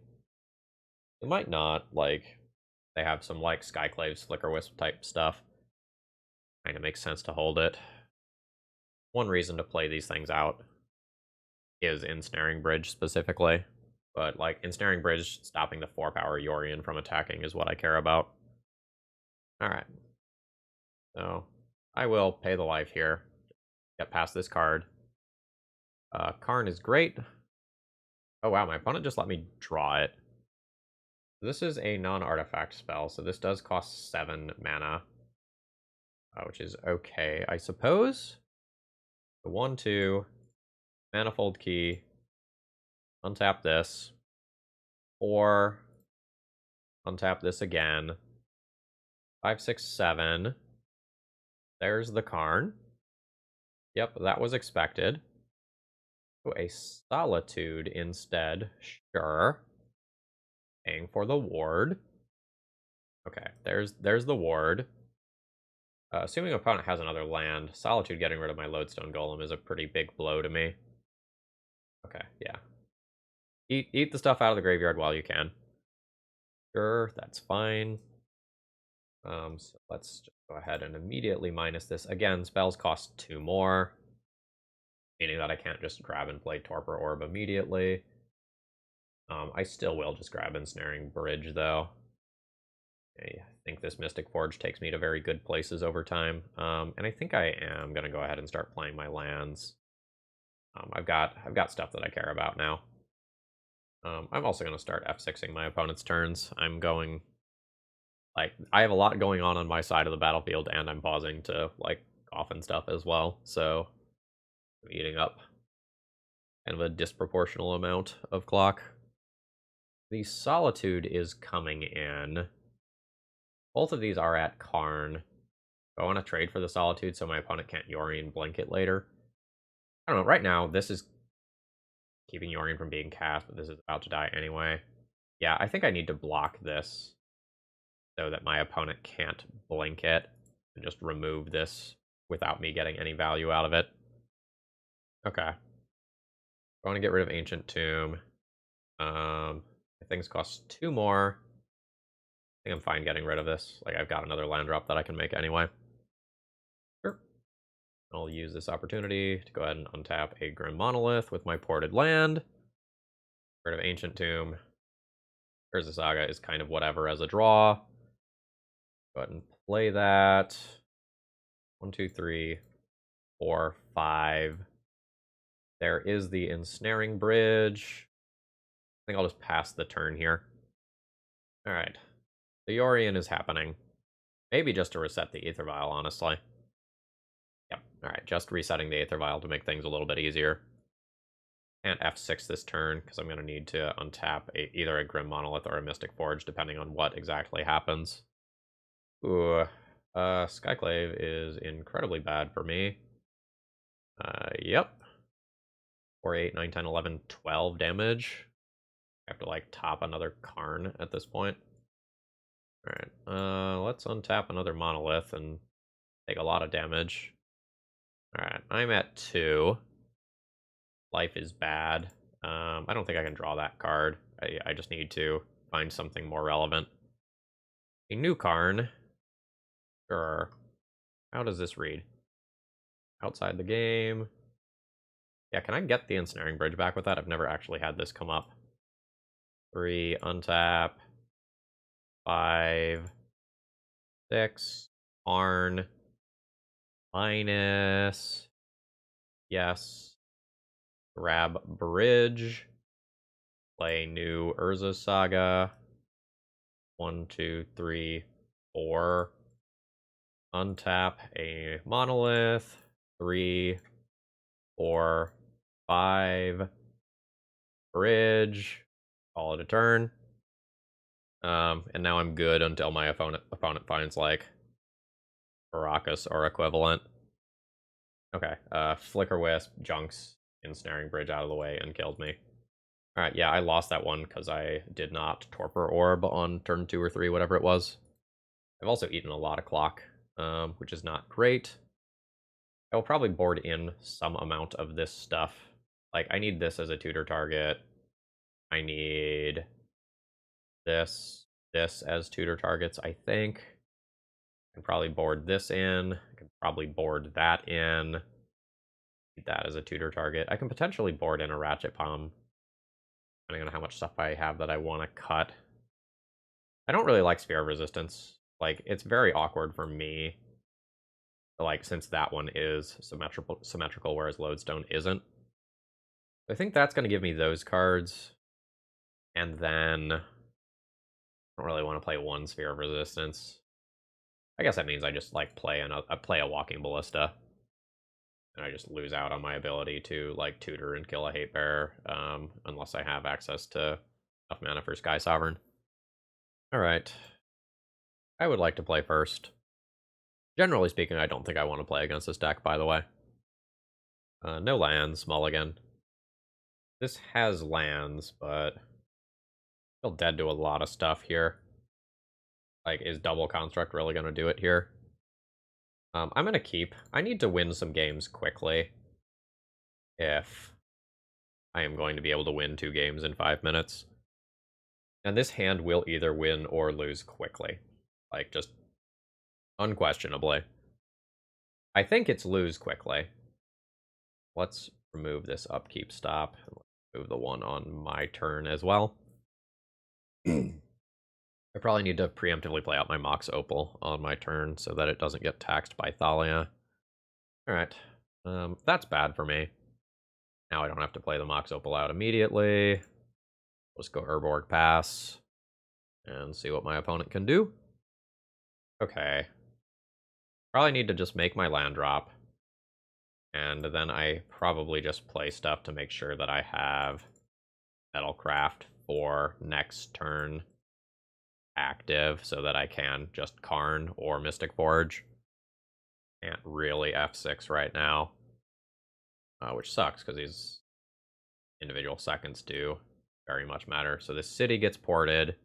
It might not, like, they have some, like, Skyclaves, Flicker Wisp type stuff. Kind of makes sense to hold it. One reason to play these things out is Ensnaring Bridge specifically. But, like, Ensnaring Bridge stopping the 4-power Yorion from attacking is what I care about. Alright. So, I will pay the life here. Get past this card. Karn is great. Oh wow, my opponent just let me draw it. This is a non-artifact spell, so this does cost 7 mana. Which is okay, I suppose. The 1-2, Manifold Key, untap this, or untap this again. 5, 6, 7. There's the Karn. Yep, that was expected. Oh, a Solitude instead. Sure. Paying for the ward. Okay, there's the ward. Assuming opponent has another land, Solitude getting rid of my Lodestone Golem is a pretty big blow to me. Okay, yeah. Eat the stuff out of the graveyard while you can. Sure, that's fine. So let's just go ahead and immediately minus this. Again, spells cost 2 more, meaning that I can't just grab and play Torpor Orb immediately. I still will just grab Ensnaring Bridge, though. I think this Mystic Forge takes me to very good places over time. And I think I am going to go ahead and start playing my lands. I've got stuff that I care about now. I'm also going to start F6ing my opponent's turns. I'm going... Like, I have a lot going on my side of the battlefield, and I'm pausing to, like, cough and stuff as well, so I'm eating up kind of a disproportional amount of clock. The Solitude is coming in. Both of these are at Karn. I want to trade for the Solitude so my opponent can't Yori and blink it later. I don't know, right now, this is keeping Yorion from being cast, but this is about to die anyway. Yeah, I think I need to block this so that my opponent can't blink it and just remove this without me getting any value out of it. Okay. I want to get rid of Ancient Tomb. Things cost 2 more. I think I'm fine getting rid of this. Like, I've got another land drop that I can make anyway. Sure. I'll use this opportunity to go ahead and untap a Grim Monolith with my ported land. Get rid of Ancient Tomb. Urza Saga is kind of whatever as a draw. Go ahead and play that. 1, 2, 3, 4, 5. There is the Ensnaring Bridge. I think I'll just pass the turn here. Alright. The Yorion is happening. Maybe just to reset the Aether Vial, honestly. Yep. Alright, just resetting the Aether Vial to make things a little bit easier. And F6 this turn, because I'm going to need to untap either a Grim Monolith or a Mystic Forge, depending on what exactly happens. Ooh. Skyclave is incredibly bad for me. Yep. 4, 8, 9, 10, 11, 12 damage. I have to, like, top another Karn at this point. Alright, let's untap another Monolith and take a lot of damage. Alright, I'm at 2. Life is bad. I don't think I can draw that card. I just need to find something more relevant. A new Karn. Sure. How does this read? Outside the game. Yeah, can I get the Ensnaring Bridge back with that? I've never actually had this come up. 3, untap. 5, 6, Karn. Minus. Yes. Grab Bridge. Play new Urza Saga. 1, 2, 3, 4. Untap a Monolith. 3, 4, 5. Bridge. Call it a turn. And now I'm good until my opponent finds, like, Baracus or equivalent. Okay, Flicker Wisp, Junks, Ensnaring Bridge out of the way, and killed me. Alright, yeah, I lost that one because I did not Torpor Orb on turn 2 or 3, whatever it was. I've also eaten a lot of clock, which is not great. I will probably board in some amount of this stuff. Like, I need this as a tutor target. I need this as tutor targets, I think. I can probably board this in. I can probably board that in. Need that as a tutor target. I can potentially board in a Ratchet Palm, depending on how much stuff I have that I want to cut. I don't really like Sphere of Resistance. Like, it's very awkward for me. Like, since that one is symmetrical, whereas Lodestone isn't. I think that's going to give me those cards. And then I don't really want to play one Sphere of Resistance. I guess that means I just, like, play a Walking Ballista. And I just lose out on my ability to, like, tutor and kill a Hate Bearer, unless I have access to enough mana for Sky Sovereign. Alright. I would like to play first. Generally speaking, I don't think I want to play against this deck, by the way. No lands, mulligan. This has lands, but still dead to a lot of stuff here. Like, is Double Construct really going to do it here? I'm going to keep. I need to win some games quickly if I am going to be able to win 2 games in 5 minutes. And this hand will either win or lose quickly. Like, just unquestionably. I think it's lose quickly. Let's remove this upkeep stop. Move the one on my turn as well. I probably need to preemptively play out my Mox Opal on my turn so that it doesn't get taxed by Thalia. Alright. That's bad for me. Now I don't have to play the Mox Opal out immediately. Let's go Urborg Pass and see what my opponent can do. Okay. Probably need to just make my land drop. And then I probably just play stuff to make sure that I have Metalcraft for next turn active so that I can just Karn or Mystic Forge. Can't really F6 right now, which sucks because these individual seconds do very much matter. So this city gets ported,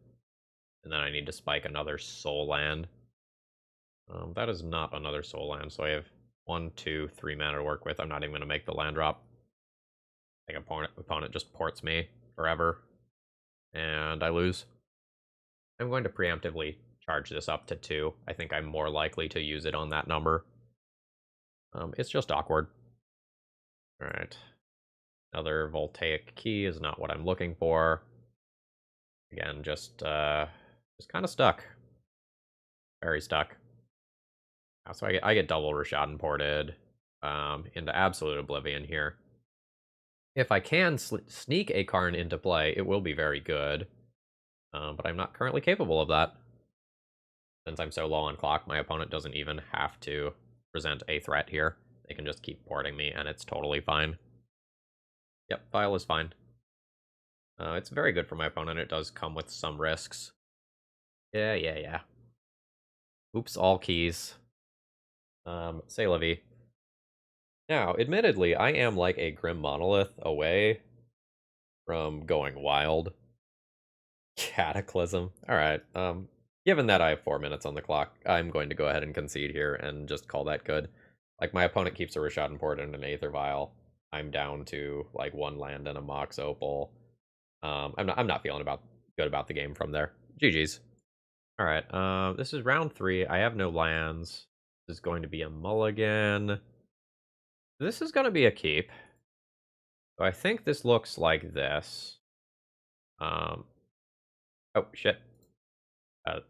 and then I need to spike another soul land. That is not another soul land, so I have 1, 2, 3 mana to work with. I'm not even going to make the land drop. I think opponent just ports me forever, and I lose. I'm going to preemptively charge this up to 2. I think I'm more likely to use it on that number. It's just awkward. Alright. Another Voltaic Key is not what I'm looking for. Again, just kind of stuck. Very stuck. So I get double Rishadan ported into absolute oblivion here. If I can sneak a Karn into play, it will be very good. But I'm not currently capable of that. Since I'm so low on clock, my opponent doesn't even have to present a threat here. They can just keep porting me, and it's totally fine. Yep, file is fine. It's very good for my opponent. It does come with some risks. Yeah. Oops, all keys. Say Livy. Now, admittedly, I am like a Grim Monolith away from going wild. Cataclysm. Alright, given that I have 4 minutes on the clock, I'm going to go ahead and concede here and just call that good. Like, my opponent keeps a Rishadan Port and an Aether Vial. I'm down to, like, 1 land and a Mox Opal. I'm not feeling good about the game from there. GG's. Alright, this is round 3. I have no lands. This is going to be a mulligan. This is going to be a keep. So I think this looks like this. Oh, shit.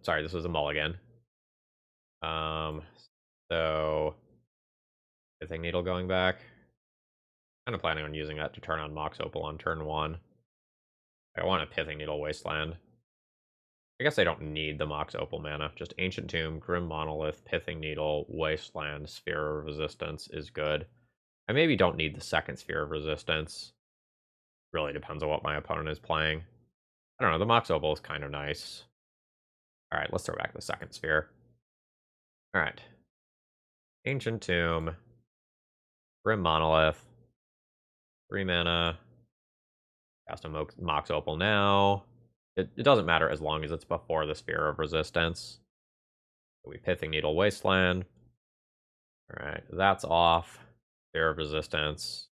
Sorry, this was a mulligan. So Pithing Needle going back. Kind of planning on using that to turn on Mox Opal on turn 1. I want a Pithing Needle Wasteland. I guess I don't need the Mox Opal mana. Just Ancient Tomb, Grim Monolith, Pithing Needle, Wasteland, Sphere of Resistance is good. I maybe don't need the second Sphere of Resistance. Really depends on what my opponent is playing. I don't know, the Mox Opal is kind of nice. Alright, let's throw back the second Sphere. Alright. Ancient Tomb. Grim Monolith. 3 mana. Cast a Mox Opal now. It doesn't matter as long as it's before the Sphere of Resistance. So we Pithing Needle Wasteland. Alright, that's off. Sphere of Resistance.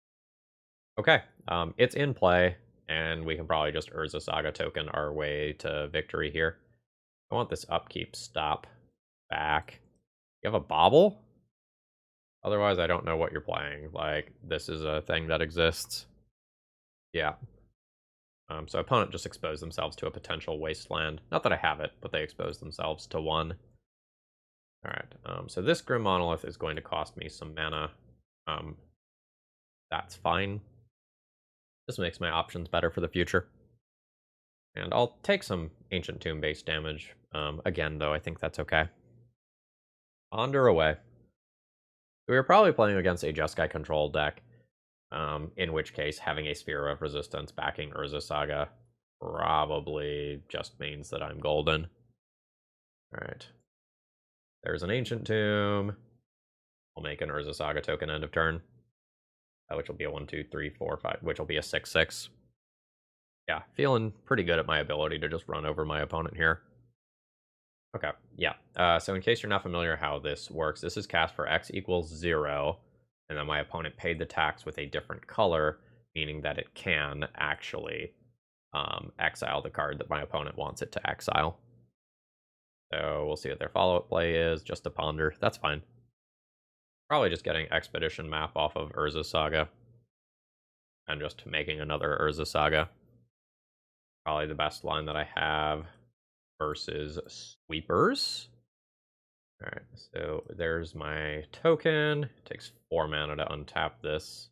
Okay, it's in play, and we can probably just Urza Saga token our way to victory here. I want this upkeep stop back. You have a Bauble? Otherwise, I don't know what you're playing. Like, this is a thing that exists. Yeah. So opponent just exposed themselves to a potential wasteland. Not that I have it, but they exposed themselves to 1. Alright, so this Grim Monolith is going to cost me some mana. That's fine. This makes my options better for the future. And I'll take some Ancient Tomb-based damage. Again, though, I think that's okay. Ponder away. We were probably playing against a Jeskai control deck, in which case having a Sphere of Resistance backing Urza Saga probably just means that I'm golden. Alright. There's an Ancient Tomb. I'll make an Urza Saga token end of turn. Which will be a 1, 2, 3, 4, 5, which will be a 6/6. Yeah, feeling pretty good at my ability to just run over my opponent here. Okay, yeah. So in case you're not familiar how this works, this is cast for X equals 0, and then my opponent paid the tax with a different color, meaning that it can actually exile the card that my opponent wants it to exile. So we'll see what their follow-up play is, just to ponder. That's fine. Probably just getting Expedition Map off of Urza Saga, and just making another Urza Saga. Probably the best line that I have versus Sweepers. Alright, so there's my token. It takes 4 mana to untap this.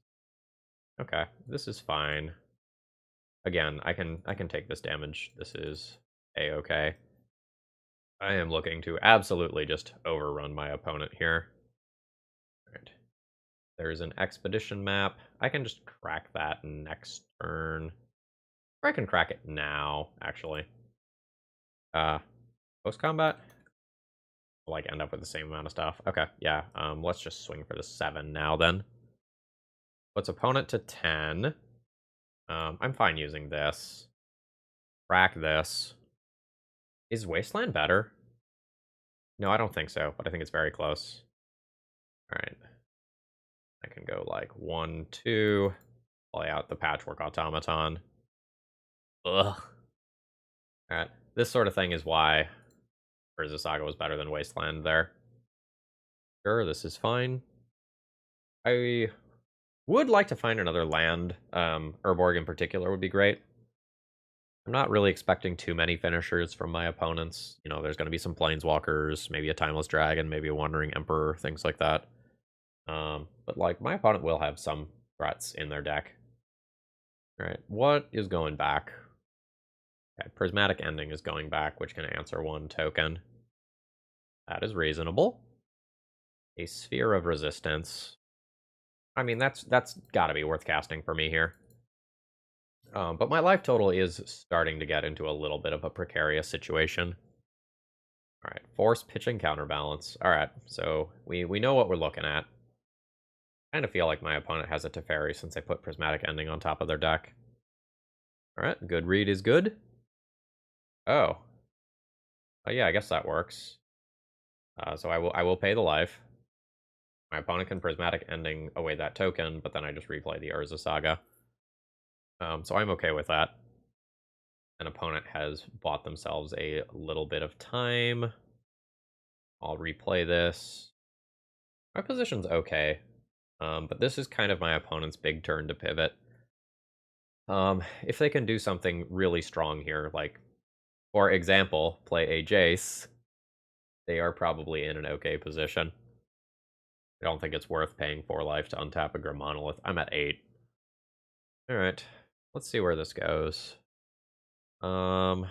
Okay, this is fine. Again, I can take this damage. This is a-okay. I am looking to absolutely just overrun my opponent here. Alright. There's an expedition map. I can just crack that next turn. Or I can crack it now, actually. Post-combat? Like, end up with the same amount of stuff. Okay, yeah. Let's just swing for the 7 now, then. Puts opponent to 10. I'm fine using this. Crack this. Is Wasteland better? No, I don't think so, but I think it's very close. Alright. I can go like 1, 2. Play out the Patchwork Automaton. Ugh. Alright. This sort of thing is why Urza Saga was better than Wasteland there. Sure, this is fine. I would like to find another land. Urborg in particular would be great. I'm not really expecting too many finishers from my opponents. You know, there's going to be some planeswalkers, maybe a timeless dragon, maybe a wandering emperor, things like that. But like, my opponent will have some threats in their deck. All right, what is going back? Okay, prismatic ending is going back, which can answer 1 token. That is reasonable. A sphere of resistance. I mean, that's got to be worth casting for me here. But my life total is starting to get into a little bit of a precarious situation. All right, force pitching counterbalance. All right, so we know what we're looking at. I kind of feel like my opponent has a Teferi since I put prismatic ending on top of their deck. All right, good read is good. Oh, yeah, I guess that works. So I will pay the life. My opponent can prismatic ending away that token, but then I just replay the Urza Saga. So I'm okay with that. An opponent has bought themselves a little bit of time. I'll replay this. My position's okay, but this is kind of my opponent's big turn to pivot. If they can do something really strong here, like, for example, play a Jace, they are probably in an okay position. I don't think it's worth paying 4 life to untap a Grim Monolith. I'm at 8. Alright, let's see where this goes. I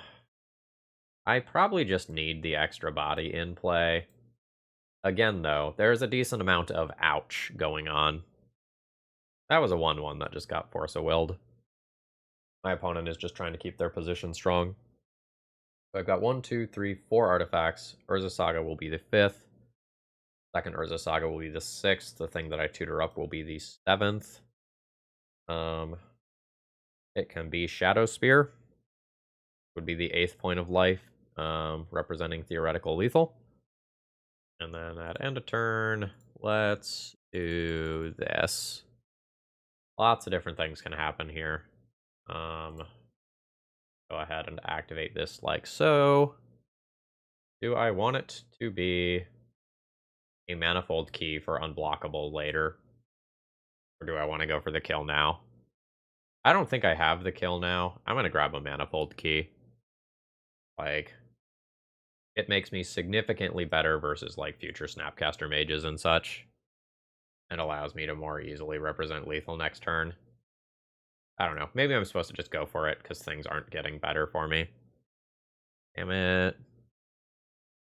probably just need the extra body in play. Again, though, there's a decent amount of ouch going on. That was a 1/1 that just got Force-o-Willed. My opponent is just trying to keep their position strong. So I've got 1, 2, 3, 4 artifacts. Urza Saga will be the 5th. Second Urza Saga will be the 6th. The thing that I tutor up will be the 7th. It can be Shadow Spear. Would be the 8th point of life, representing theoretical lethal. And then at end of turn, let's do this. Lots of different things can happen here. Go ahead and activate this like so. Do I want it to be a manifold key for unblockable later? Or do I want to go for the kill now? I don't think I have the kill now. I'm going to grab a manifold key. Like, it makes me significantly better versus, like, future Snapcaster mages and such. And allows me to more easily represent lethal next turn. I don't know. Maybe I'm supposed to just go for it because things aren't getting better for me. Damn it.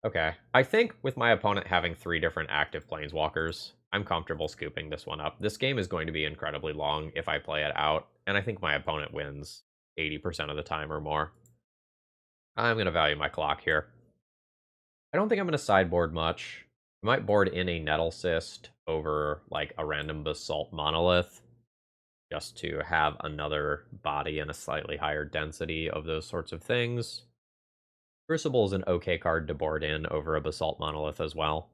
Okay. I think with my opponent having 3 different active planeswalkers, I'm comfortable scooping this one up. This game is going to be incredibly long if I play it out, and I think my opponent wins 80% of the time or more. I'm going to value my clock here. I don't think I'm going to sideboard much. I might board in a Nettlecyst over, like, a random Basalt Monolith, just to have another body and a slightly higher density of those sorts of things. Crucible is an okay card to board in over a Basalt Monolith as well.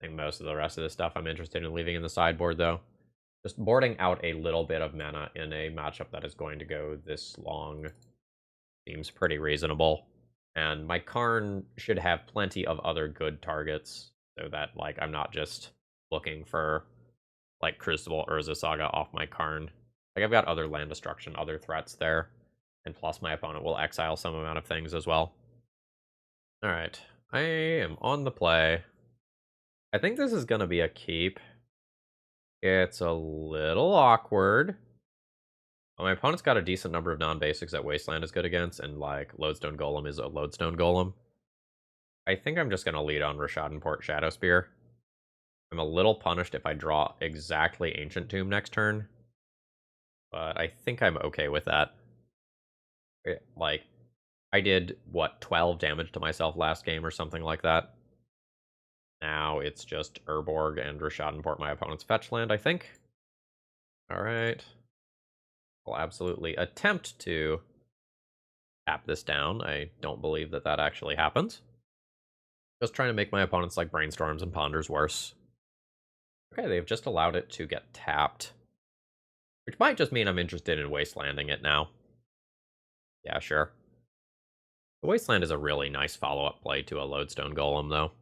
I think most of the rest of this stuff I'm interested in leaving in the sideboard, though. Just boarding out a little bit of mana in a matchup that is going to go this long seems pretty reasonable. And my Karn should have plenty of other good targets, so that, like, I'm not just looking for, like, Crucible Urza Saga off my Karn. Like, I've got other land destruction, other threats there. And plus, my opponent will exile some amount of things as well. Alright, I am on the play. I think this is going to be a keep. It's a little awkward. Well, my opponent's got a decent number of non-basics that Wasteland is good against, and, like, Lodestone Golem is a Lodestone Golem. I think I'm just going to lead on Rashad Port Shadow Spear. I'm a little punished if I draw exactly Ancient Tomb next turn, but I think I'm okay with that. Like, I did, what, 12 damage to myself last game or something like that. Now it's just Urborg and Rashad Port my opponent's fetch land, I think. Alright. I'll absolutely attempt to tap this down. I don't believe that that actually happens. Just trying to make my opponents like Brainstorms and Ponders worse. Okay, they've just allowed it to get tapped. Which might just mean I'm interested in Wastelanding it now. Yeah, sure. The Wasteland is a really nice follow-up play to a Lodestone Golem, though.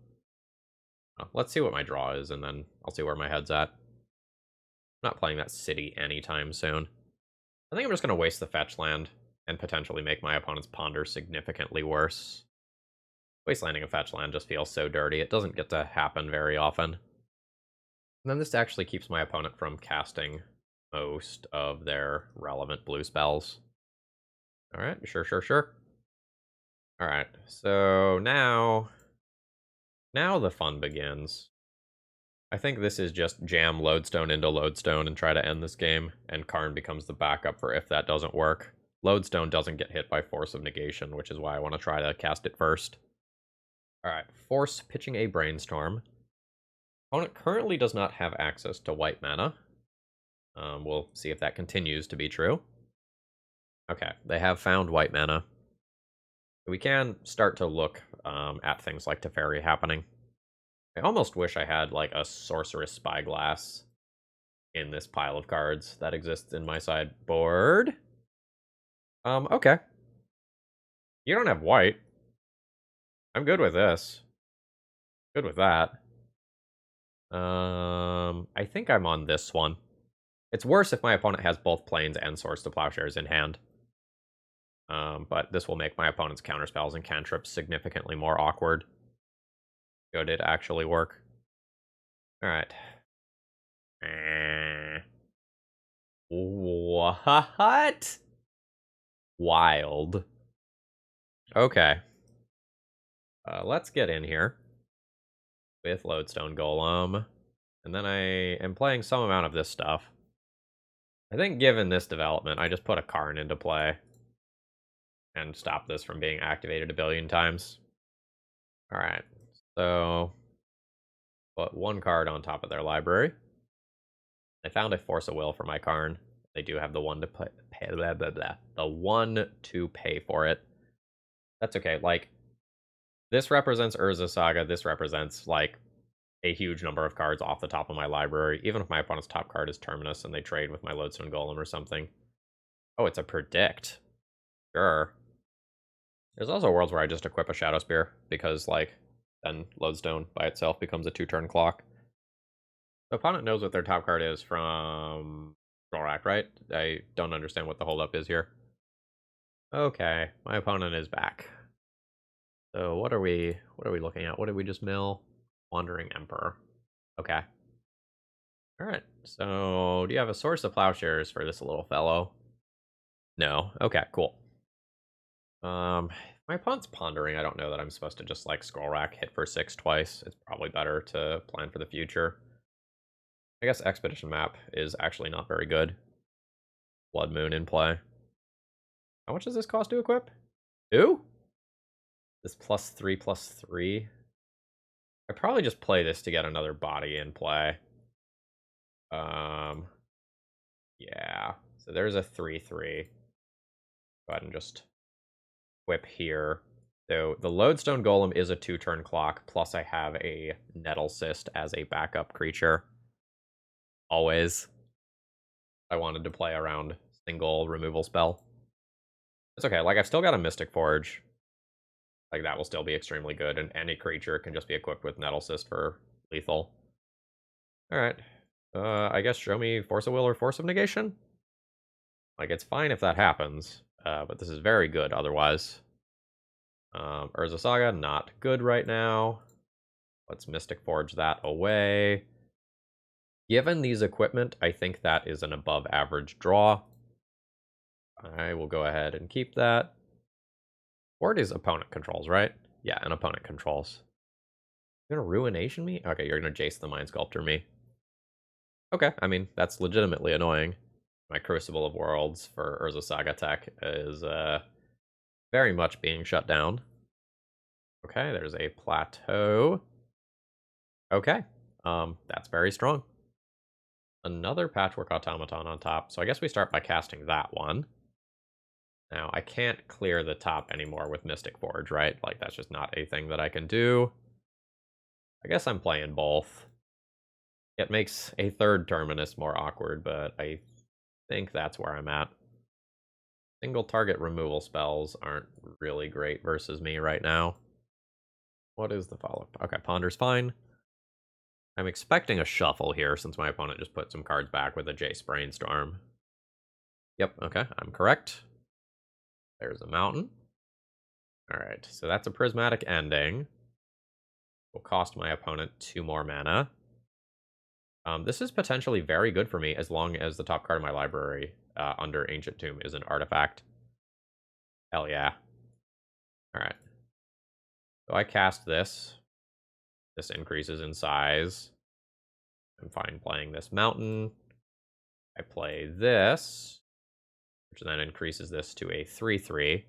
Let's see what my draw is, and then I'll see where my head's at. I'm not playing that city anytime soon. I think I'm just going to waste the fetch land and potentially make my opponent's Ponder significantly worse. Wastelanding a fetch land just feels so dirty. It doesn't get to happen very often. And then this actually keeps my opponent from casting most of their relevant blue spells. Alright, sure. Alright, so now the fun begins. I think this is just jam Lodestone into Lodestone and try to end this game, and Karn becomes the backup for if that doesn't work. Lodestone doesn't get hit by Force of Negation, which is why I want to try to cast it first. Alright, Force pitching a Brainstorm. Opponent currently does not have access to white mana. We'll see if that continues to be true. Okay, they have found white mana. We can start to look at things like Teferi happening. I almost wish I had, like, a Sorceress Spyglass in this pile of cards that exists in my sideboard. Okay. You don't have white. I'm good with this. Good with that. I think I'm on this one. It's worse if my opponent has both Plains and Swords to Plowshares in hand. But this will make my opponent's counterspells and cantrips significantly more awkward. Should it actually work? Alright. What? Wild. Okay. Let's get in here with Lodestone Golem. And then I am playing some amount of this stuff. I think given this development, I just put a Karn into play and stop this from being activated a billion times. Alright, so put one card on top of their library. I found a Force of Will for my Karn. They do have the one to pay the one to pay for it. That's okay. Like, this represents Urza Saga. This represents, like, a huge number of cards off the top of my library. Even if my opponent's top card is Terminus and they trade with my Lodestone Golem or something. Oh, it's a Predict. Sure. There's also worlds where I just equip a Shadow Spear because, like, then Lodestone by itself becomes a 2-turn clock. The opponent knows what their top card is from Rorak, right? I don't understand what the holdup is here. Okay, my opponent is back. So what are we looking at? What did we just mill? Wandering Emperor. Okay. Alright, so do you have a Source of Plowshares for this little fellow? No. Okay, cool. My opponent's pondering. I don't know that I'm supposed to just, like, Scroll Rack, hit for 6 twice. It's probably better to plan for the future. I guess Expedition Map is actually not very good. Blood Moon in play. How much does this cost to equip? 2? This +3/+3. I probably just play this to get another body in play. Yeah. So there's a 3/3. Go ahead and just equip here. So the Lodestone Golem is a 2-turn clock, plus I have a Nettlecyst as a backup creature. Always. I wanted to play around single removal spell. It's okay, like I've still got a Mystic Forge. Like that will still be extremely good, and any creature can just be equipped with Nettlecyst for lethal. Alright. I guess show me Force of Will or Force of Negation? Like, it's fine if that happens, but this is very good otherwise. Urza Saga, not good right now. Let's Mystic Forge that away. Given these equipment, I think that is an above average draw. I will go ahead and keep that. Board is opponent controls, right? Yeah, an opponent controls. You're gonna Ruination me? Okay, you're gonna Jace the Mind Sculptor me. Okay, I mean, that's legitimately annoying. My Crucible of Worlds for Urza Saga tech is very much being shut down. Okay, there's a plateau. Okay, that's very strong. Another Patchwork Automaton on top, so I guess we start by casting that one. Now, I can't clear the top anymore with Mystic Forge, right? Like, that's just not a thing that I can do. I guess I'm playing both. It makes a third Terminus more awkward, but I think that's where I'm at. Single target removal spells aren't really great versus me right now. What is the follow-up? Okay, Ponder's fine. I'm expecting a shuffle here since my opponent just put some cards back with a Jace Brainstorm. Yep, okay, I'm correct. There's a mountain. Alright, so that's a prismatic ending. Will cost my opponent 2 more mana. This is potentially very good for me as long as the top card of my library under Ancient Tomb is an artifact. Hell yeah. Alright. So I cast this. This increases in size. I'm fine playing this mountain. I play this, which then increases this to a 3/3.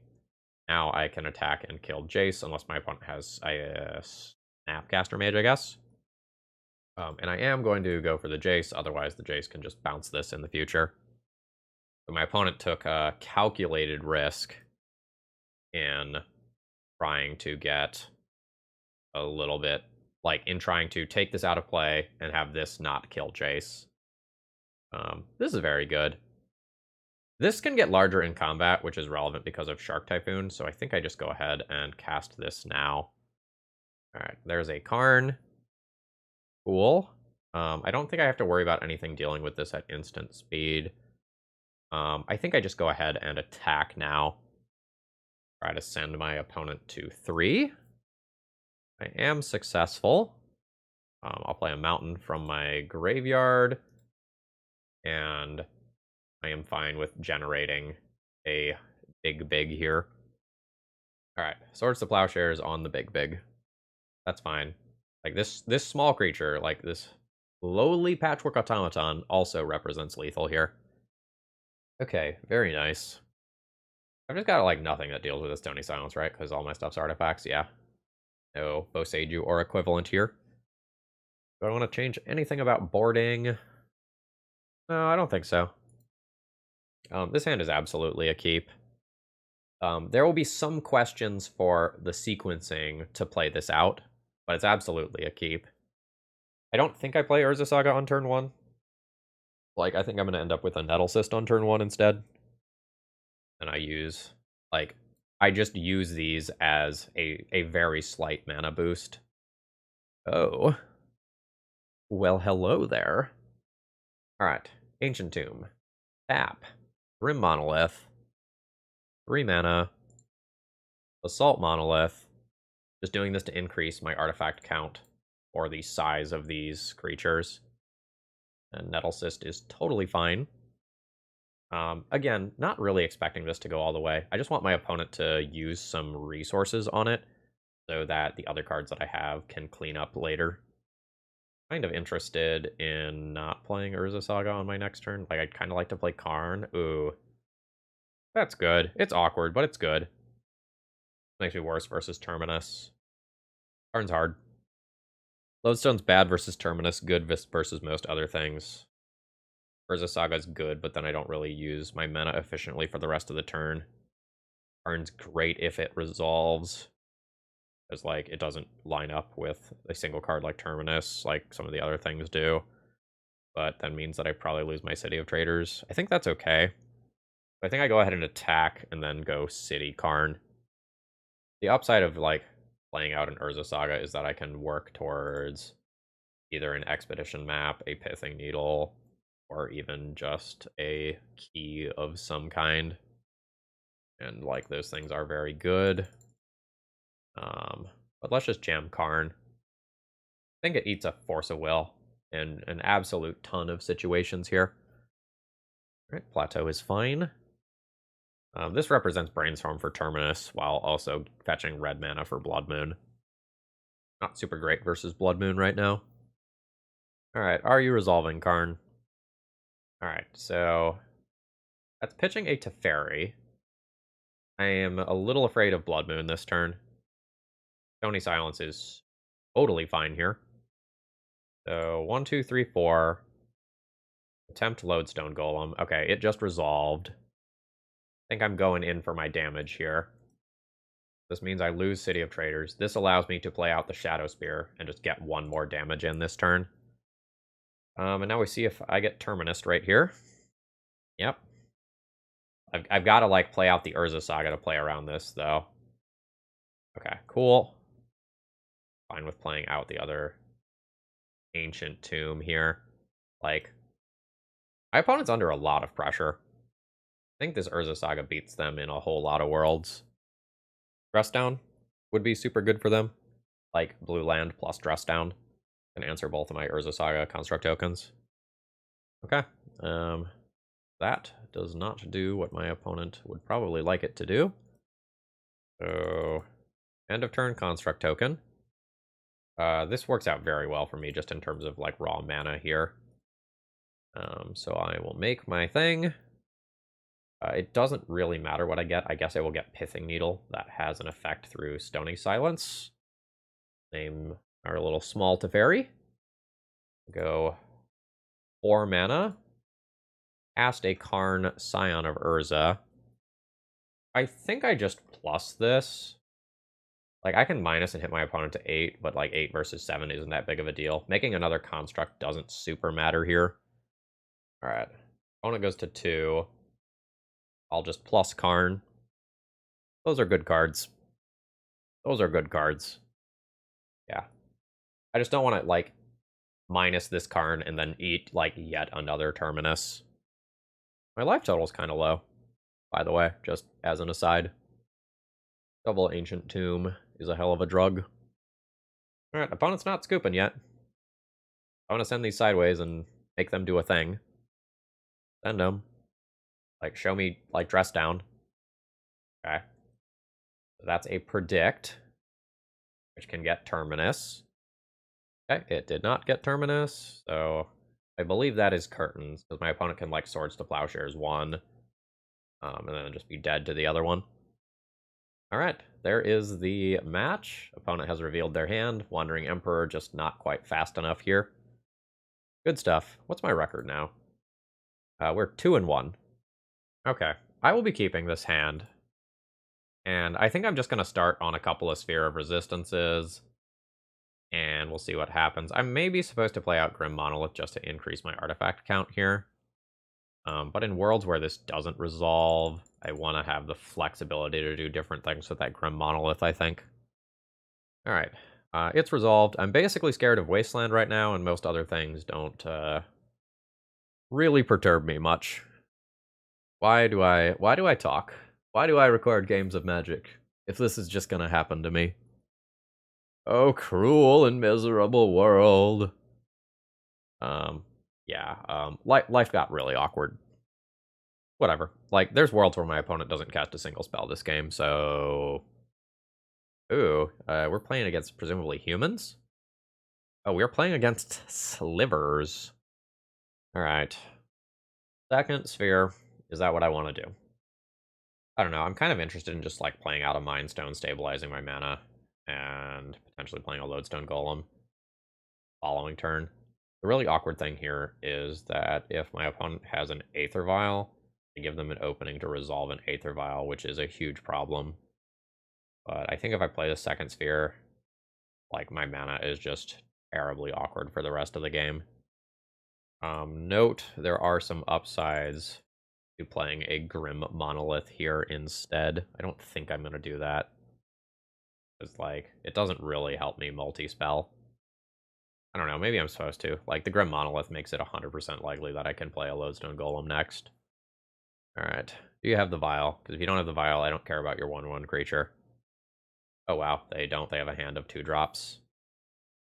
Now I can attack and kill Jace unless my opponent has a Snapcaster Mage, I guess. And I am going to go for the Jace, otherwise the Jace can just bounce this in the future. So my opponent took a calculated risk in trying to get a little bit, like in trying to take this out of play and have this not kill Jace. This is very good. This can get larger in combat, which is relevant because of Shark Typhoon, so I think I just go ahead and cast this now. Alright, there's a Karn. Cool. I don't think I have to worry about anything dealing with this at instant speed. I think I just go ahead and attack now. Try to send my opponent to 3. I am successful. I'll play a mountain from my graveyard. And I am fine with generating a big here. Alright, Swords to Plowshares on the big. That's fine. Like this small creature, like this lowly Patchwork Automaton also represents lethal here. Okay, very nice. I've just got like nothing that deals with a Stony Silence, right? Because all my stuff's artifacts, yeah. No Boseiju or equivalent here. Do I want to change anything about boarding? No, I don't think so. This hand is absolutely a keep. There will be some questions for the sequencing to play this out, but it's absolutely a keep. I don't think I play Urza Saga on turn 1. Like, I think I'm going to end up with a Nettlecyst on turn 1 instead. And I use, like, I just use these as a very slight mana boost. Oh. Well, hello there. Alright, Ancient Tomb. Tap. Grim Monolith. 3 mana. Assault Monolith. Just doing this to increase my artifact count or the size of these creatures. And Nettlecyst is totally fine. Again, not really expecting this to go all the way. I just want my opponent to use some resources on it so that the other cards that I have can clean up later. Kind of interested in not playing Urza Saga on my next turn. Like, I'd kind of like to play Karn. Ooh. That's good. It's awkward, but it's good. Makes me worse versus Terminus. Karn's hard. Lodestone's bad versus Terminus, good versus most other things. Urza Saga's good, but then I don't really use my mana efficiently for the rest of the turn. Karn's great if it resolves. because like it doesn't line up with a single card like Terminus, like some of the other things do. But that means that I probably lose my City of Traders. I think that's okay. I think I go ahead and attack and then go City Karn. The upside of like playing out an Urza Saga is that I can work towards either an Expedition map, a Pithing Needle, or even just a key of some kind. And like those things are very good. But let's just jam Karn. I think it eats a Force of Will in an absolute ton of situations here. All right, Plateau is fine. This represents Brainstorm for Terminus, while also fetching red mana for Blood Moon. Not super great versus Blood Moon right now. Alright, are you resolving, Karn? Alright, so that's pitching a Teferi. I am a little afraid of Blood Moon this turn. Stony Silence is totally fine here. So 1, 2, 3, 4. Attempt Lodestone Golem. Okay, it just resolved. I think I'm going in for my damage here. This means I lose City of Traders. This allows me to play out the Shadow Spear and just get one more damage in this turn. And now we see if I get Terminus right here. Yep. I've got to, like, play out the Urza Saga to play around this, though. Okay, cool. Fine with playing out the other Ancient Tomb here. Like, my opponent's under a lot of pressure. I think this Urza Saga beats them in a whole lot of worlds. Dress Down would be super good for them. Like, blue land plus Dress Down can answer both of my Urza Saga construct tokens. Okay. That does not do what my opponent would probably like it to do. So, end of turn construct token. This works out very well for me just in terms of like raw mana here. So I will make my thing. It doesn't really matter what I get. I guess I will get Pithing Needle. That has an effect through Stony Silence. Name our little small Teferi. Go 4 mana. Cast a Karn, Scion of Urza. I think I just plus this. Like, I can minus and hit my opponent to 8, but like 8 versus 7 isn't that big of a deal. Making another construct doesn't super matter here. Alright. Opponent goes to 2. I'll just plus Karn. Those are good cards. Those are good cards. Yeah. I just don't want to, like, minus this Karn and then eat, like, yet another Terminus. My life total's kind of low, by the way, just as an aside. Double Ancient Tomb is a hell of a drug. Alright, opponent's not scooping yet. I want to send these sideways and make them do a thing. Send them. Like, show me, like, Dress Down. Okay. So that's a Predict, which can get Terminus. Okay, it did not get Terminus, so I believe that is Curtains, because my opponent can, like, Swords to Plowshares 1, and then just be dead to the other one. Alright, there is the match. Opponent has revealed their hand. Wandering Emperor just not quite fast enough here. Good stuff. What's my record now? We're 2-1. Okay, I will be keeping this hand. And I think I'm just going to start on a couple of Sphere of Resistances. And we'll see what happens. I may be supposed to play out Grim Monolith just to increase my artifact count here. But in worlds where this doesn't resolve, I want to have the flexibility to do different things with that Grim Monolith, I think. Alright, it's resolved. I'm basically scared of Wasteland right now, and most other things don't really perturb me much. Why do I talk? Why do I record games of Magic if this is just gonna happen to me? Oh, cruel and miserable world. Life got really awkward. Whatever. Like, there's worlds where my opponent doesn't cast a single spell this game, so... Ooh, we're playing against presumably humans? Oh, we're playing against slivers. Alright. Second sphere. Is that what I want to do? I don't know. I'm kind of interested in just, like, playing out a Mind Stone, stabilizing my mana, and potentially playing a Lodestone Golem following turn. The really awkward thing here is that if my opponent has an Aether Vial, I give them an opening to resolve an Aether Vial, which is a huge problem. But I think if I play the second sphere, like, my mana is just terribly awkward for the rest of the game. Note, there are some upsides to playing a Grim Monolith here instead. I don't think I'm going to do that. Because, like, it doesn't really help me multi-spell. I don't know, maybe I'm supposed to. Like, the Grim Monolith makes it 100% likely that I can play a Lodestone Golem next. Alright, do you have the Vial? Because if you don't have the Vial, I don't care about your 1/1 creature. Oh wow, they don't. They have a hand of 2 drops.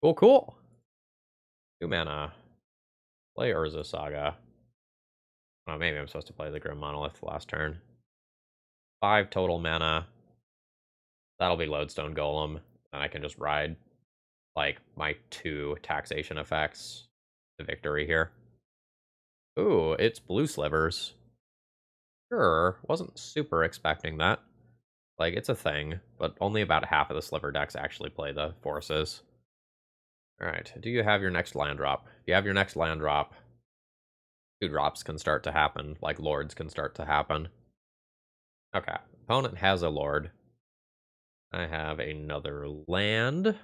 Cool, cool! 2 mana. Play Urza Saga. Oh, maybe I'm supposed to play the Grim Monolith last turn. 5 total mana. That'll be Lodestone Golem. And I can just ride, like, my 2 taxation effects to victory here. Ooh, it's blue slivers. Sure, wasn't super expecting that. Like, it's a thing, but only about half of the sliver decks actually play the forces. Alright, do you have your next land drop? If you have your next land drop, 2 drops can start to happen, like lords can start to happen. Okay, opponent has a lord. I have another land.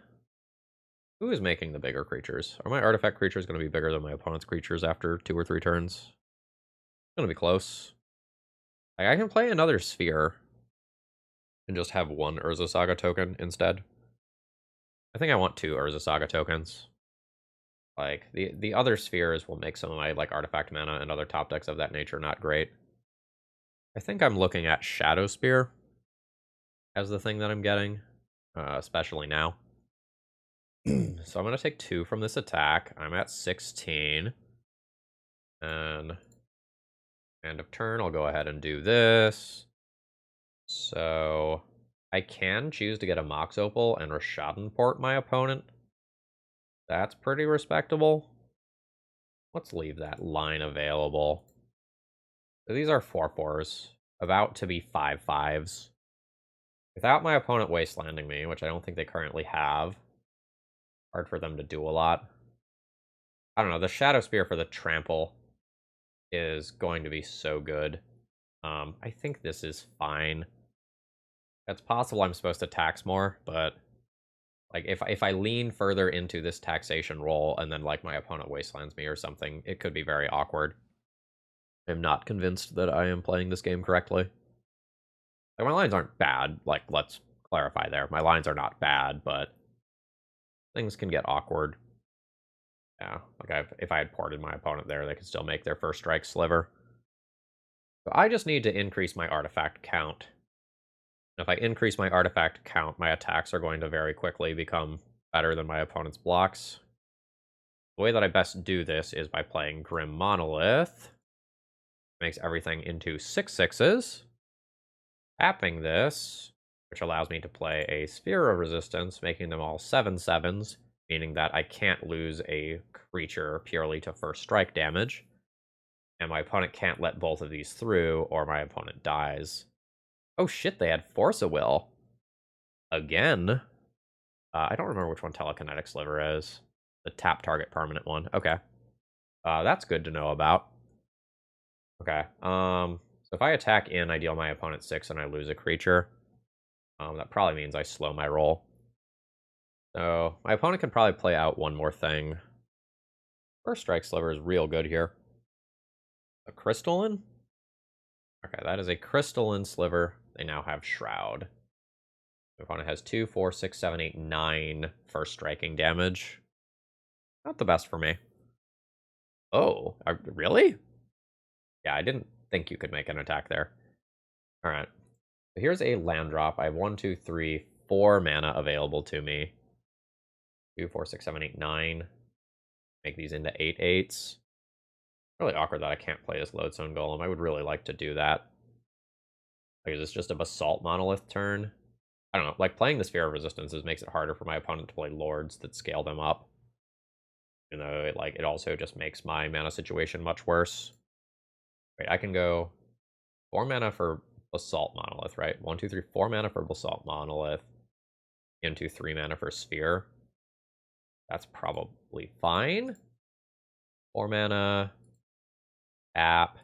Who is making the bigger creatures? Are my artifact creatures going to be bigger than my opponent's creatures after 2 or 3 turns? It's going to be close. I can play another sphere and just have 1 Urza Saga token instead. I think I want 2 Urza Saga tokens. Like, the other spheres will make some of my, like, artifact mana and other top decks of that nature not great. I think I'm looking at Shadow Spear as the thing that I'm getting, especially now. So I'm going to take 2 from this attack. I'm at 16. And end of turn, I'll go ahead and do this. So I can choose to get a Mox Opal and Rishadan Port my opponent. That's pretty respectable. Let's leave that line available. So these are 4/4s, about to be 5/5s. Without my opponent wastelanding me, which I don't think they currently have, hard for them to do a lot. I don't know, the Shadow Spear for the trample is going to be so good. I think this is fine. It's possible I'm supposed to tax more, but like if I lean further into this taxation role and then like my opponent wastelands me or something, it could be very awkward. I'm not convinced that I am playing this game correctly. Like, my lines aren't bad. Like, let's clarify there. My lines are not bad, but things can get awkward. Yeah, like if I had ported my opponent there, they could still make their first strike sliver. So I just need to increase my artifact count. If I increase my artifact count, my attacks are going to very quickly become better than my opponent's blocks. The way that I best do this is by playing Grim Monolith. Makes everything into 6/6s. Tapping this, which allows me to play a Sphere of Resistance, making them all 7/7s, meaning that I can't lose a creature purely to first strike damage. And my opponent can't let both of these through, or my opponent dies. Oh shit, they had Force of Will. Again. I don't remember which one Telekinetic Sliver is. The tap target permanent one. Okay. That's good to know about. Okay. So if I attack in, I deal my opponent 6 and I lose a creature. That probably means I slow my roll. So my opponent can probably play out one more thing. First strike sliver is real good here. A crystalline? Okay, that is a crystalline sliver. They now have Shroud. My opponent has 2, 4, 6, 7, 8, 9 first striking damage. Not the best for me. Oh, really? Yeah, I didn't think you could make an attack there. All right. So here's a land drop. I have 1, 2, 3, 4 mana available to me. 2, 4, 6, 7, 8, 9. Make these into 8/8s. Really awkward that I can't play this Lodestone Golem. I would really like to do that. Like, is this just a Basalt Monolith turn? I don't know. Like, playing the Sphere of Resistances makes it harder for my opponent to play Lords that scale them up. You know, it also just makes my mana situation much worse. Wait, I can go 4 mana for Basalt Monolith, right? 1, 2, 3, 4 mana for Basalt Monolith. Into 3 mana for Sphere. That's probably fine. 4 mana. Tap.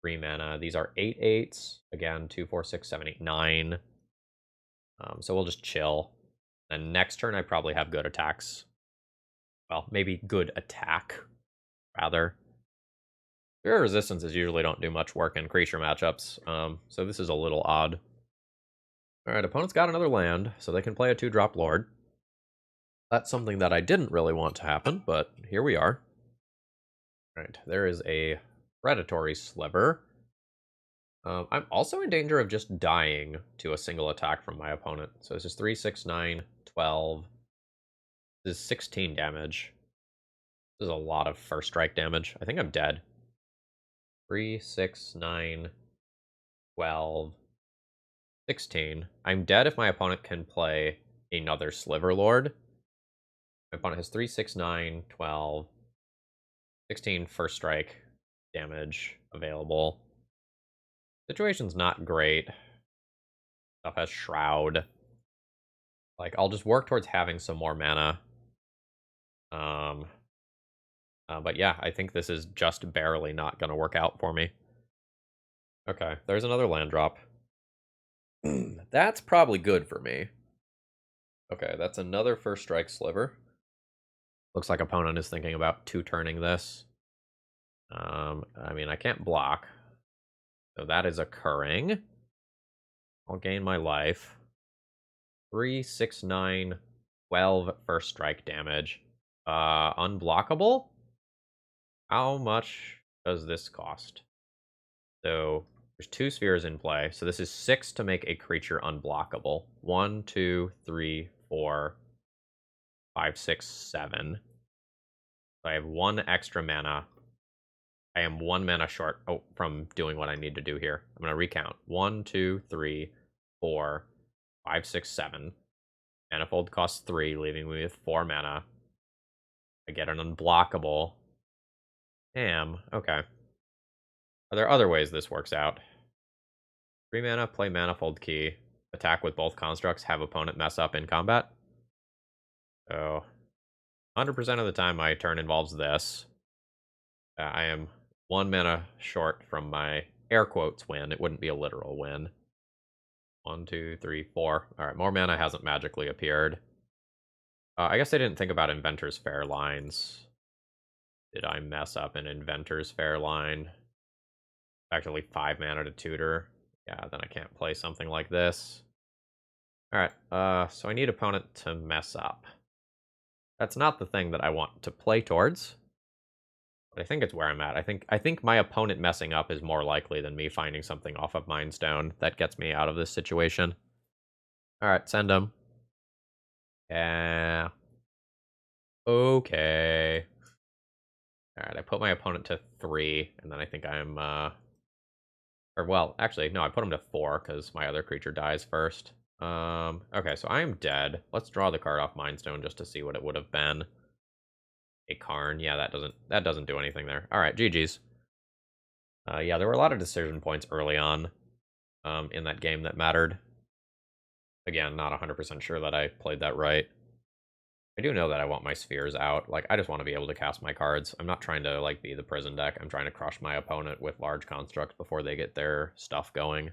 3 mana. These are 8/8s. Again, 2, 4, 6, 7, 8, 9. So we'll just chill. And next turn, I probably have good attacks. Well, maybe good attack, rather. Fear resistances usually don't do much work in creature matchups, so this is a little odd. Alright, opponent's got another land, so they can play a 2-drop Lord. That's something that I didn't really want to happen, but here we are. Alright, there is a Predatory Sliver. I'm also in danger of just dying to a single attack from my opponent. So this is 3, 6, 9, 12. This is 16 damage. This is a lot of first strike damage. I think I'm dead. 3, 6, 9, 12, 16. I'm dead if my opponent can play another Sliver Lord. My opponent has 3, 6, 9, 12, 16 first strike damage available. Situation's not great. Stuff has Shroud. Like, I'll just work towards having some more mana. But yeah, I think this is just barely not going to work out for me. Okay, there's another land drop. That's probably good for me. Okay, that's another first strike Sliver. Looks like opponent is thinking about 2-turning this. I mean, I can't block. So that is occurring. I'll gain my life. 3, 6, 9, 12 first strike damage. Unblockable? How much does this cost? So there's 2 spheres in play. So this is 6 to make a creature unblockable. 1, 2, 3, 4, 5, 6, 7. So I have 1 extra mana. I am 1 mana short from doing what I need to do here. I'm going to recount. 1, 2, 3, 4, 5, 6, 7. Manifold costs 3, leaving me with 4 mana. I get an unblockable. Damn. Okay. Are there other ways this works out? 3 mana, play Manifold Key. Attack with both constructs, have opponent mess up in combat. So, 100% of the time my turn involves this. I am 1 mana short from my air quotes win. It wouldn't be a literal win. 1, 2, 3, 4. Alright, more mana hasn't magically appeared. I guess I didn't think about Inventor's Fair lines. Did I mess up an Inventor's Fair line? Actually 5 mana to tutor. Yeah, then I can't play something like this. Alright, so I need opponent to mess up. That's not the thing that I want to play towards. But I think it's where I'm at. I think my opponent messing up is more likely than me finding something off of Mindstone that gets me out of this situation. Alright, send him. Yeah. Okay. Alright, I put my opponent to 3, and then I think I'm, or, well, actually, no, I put him to 4, because my other creature dies first. Okay, so I am dead. Let's draw the card off Mindstone just to see what it would have been. A Karn. Yeah, that doesn't do anything there. Alright, GG's. Yeah, there were a lot of decision points early on in that game that mattered. Again, not 100% sure that I played that right. I do know that I want my spheres out. Like, I just want to be able to cast my cards. I'm not trying to, like, be the prison deck. I'm trying to crush my opponent with large constructs before they get their stuff going.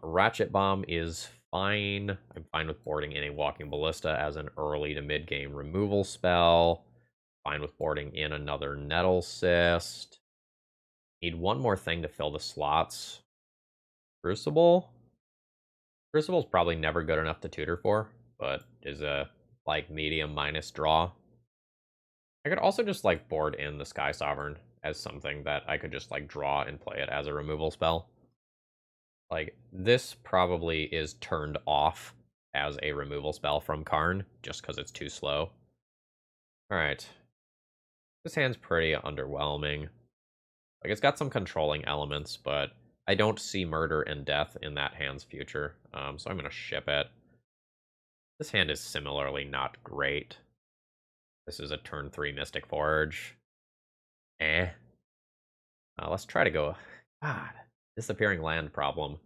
Ratchet Bomb is fine. I'm fine with boarding in a Walking Ballista as an early to mid-game removal spell. Fine with boarding in another Nettlecyst. Need one more thing to fill the slots. Crucible? Crucible's probably never good enough to tutor for, but is a, like, medium minus draw. I could also just, like, board in the Sky Sovereign as something that I could just, like, draw and play it as a removal spell. Like, this probably is turned off as a removal spell from Karn, just because it's too slow. Alright. This hand's pretty underwhelming. Like, it's got some controlling elements, but I don't see murder and death in that hand's future, so I'm going to ship it. This hand is similarly not great. This is a turn 3 Mystic Forge. Let's try to go... God, disappearing land problem.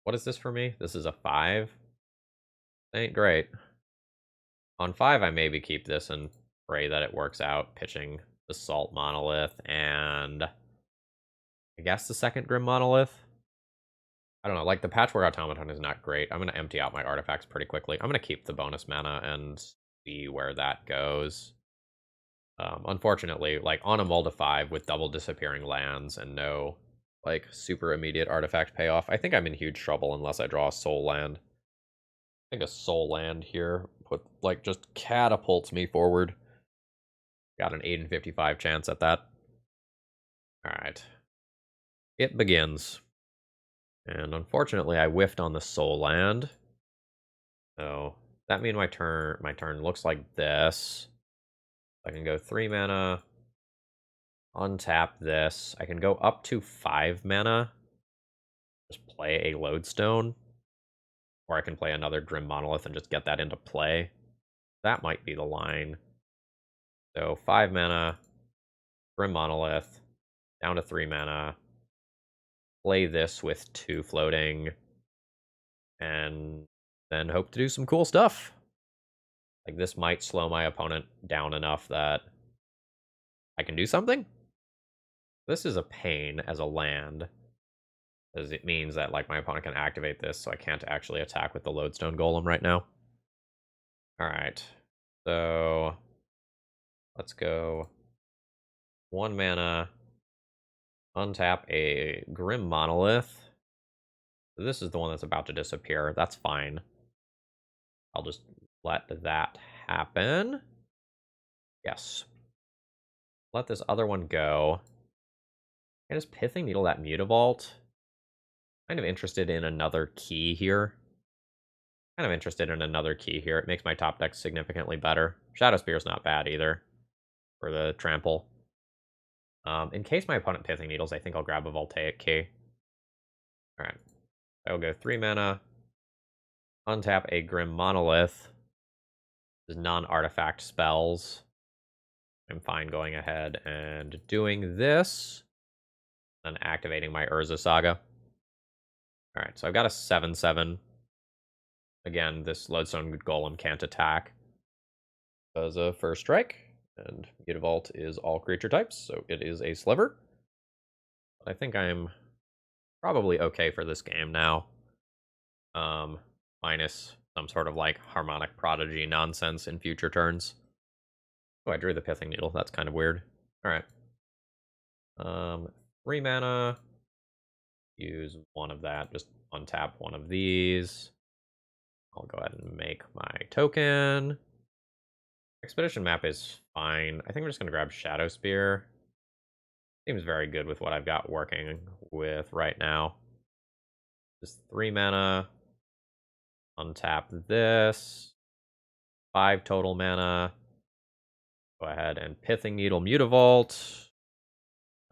What is this for me? This is a 5. Ain't great. On 5, I maybe keep this and pray that it works out, pitching the Salt Monolith and I guess the second Grim Monolith. I don't know, like, the Patchwork Automaton is not great. I'm gonna empty out my artifacts pretty quickly. I'm gonna keep the bonus mana and see where that goes. Unfortunately, like, on a mull to 5 with double disappearing lands and no, like, super immediate artifact payoff, I think I'm in huge trouble unless I draw a soul land. I think a soul land here like, just catapults me forward. Got an 8 in 55 chance at that. Alright. It begins. And unfortunately, I whiffed on the soul land. So that means my turn looks like this. I can go 3 mana, untap this. I can go up to 5 mana, just play a Lodestone, or I can play another Grim Monolith and just get that into play. That might be the line. So 5 mana, Grim Monolith, down to 3 mana, play this with 2 floating, and then hope to do some cool stuff. Like, this might slow my opponent down enough that I can do something. This is a pain as a land, because it means that, like, my opponent can activate this, so I can't actually attack with the Lodestone Golem right now. Alright, so let's go 1 mana, untap a Grim Monolith. This is the one that's about to disappear. That's fine. I'll just let that happen. Yes. Let this other one go. And just Pithing Needle that Mutavault. Kind of interested in another key here. It makes my top deck significantly better. Shadow Spear is not bad either for the trample. In case my opponent Pithing Needles, I think I'll grab a Voltaic Key. Alright. I will go 3 mana, untap a Grim Monolith. This is non-artifact spells. I'm fine going ahead and doing this. Then activating my Urza Saga. Alright, so I've got a 7/7. Again, this Lodestone Golem can't attack. Does a first strike, and Mutavault is all creature types, so it is a sliver. I think I'm probably okay for this game now. Minus some sort of, like, Harmonic Prodigy nonsense in future turns. Oh, I drew the Pithing Needle. That's kind of weird. Alright. 3 mana. Use one of that. Just untap one of these. I'll go ahead and make my token. Expedition map is fine. I think I'm just going to grab Shadow Spear. Seems very good with what I've got working with right now. Just 3 mana. Untap this. 5 total mana. Go ahead and Pithing Needle Mutavault.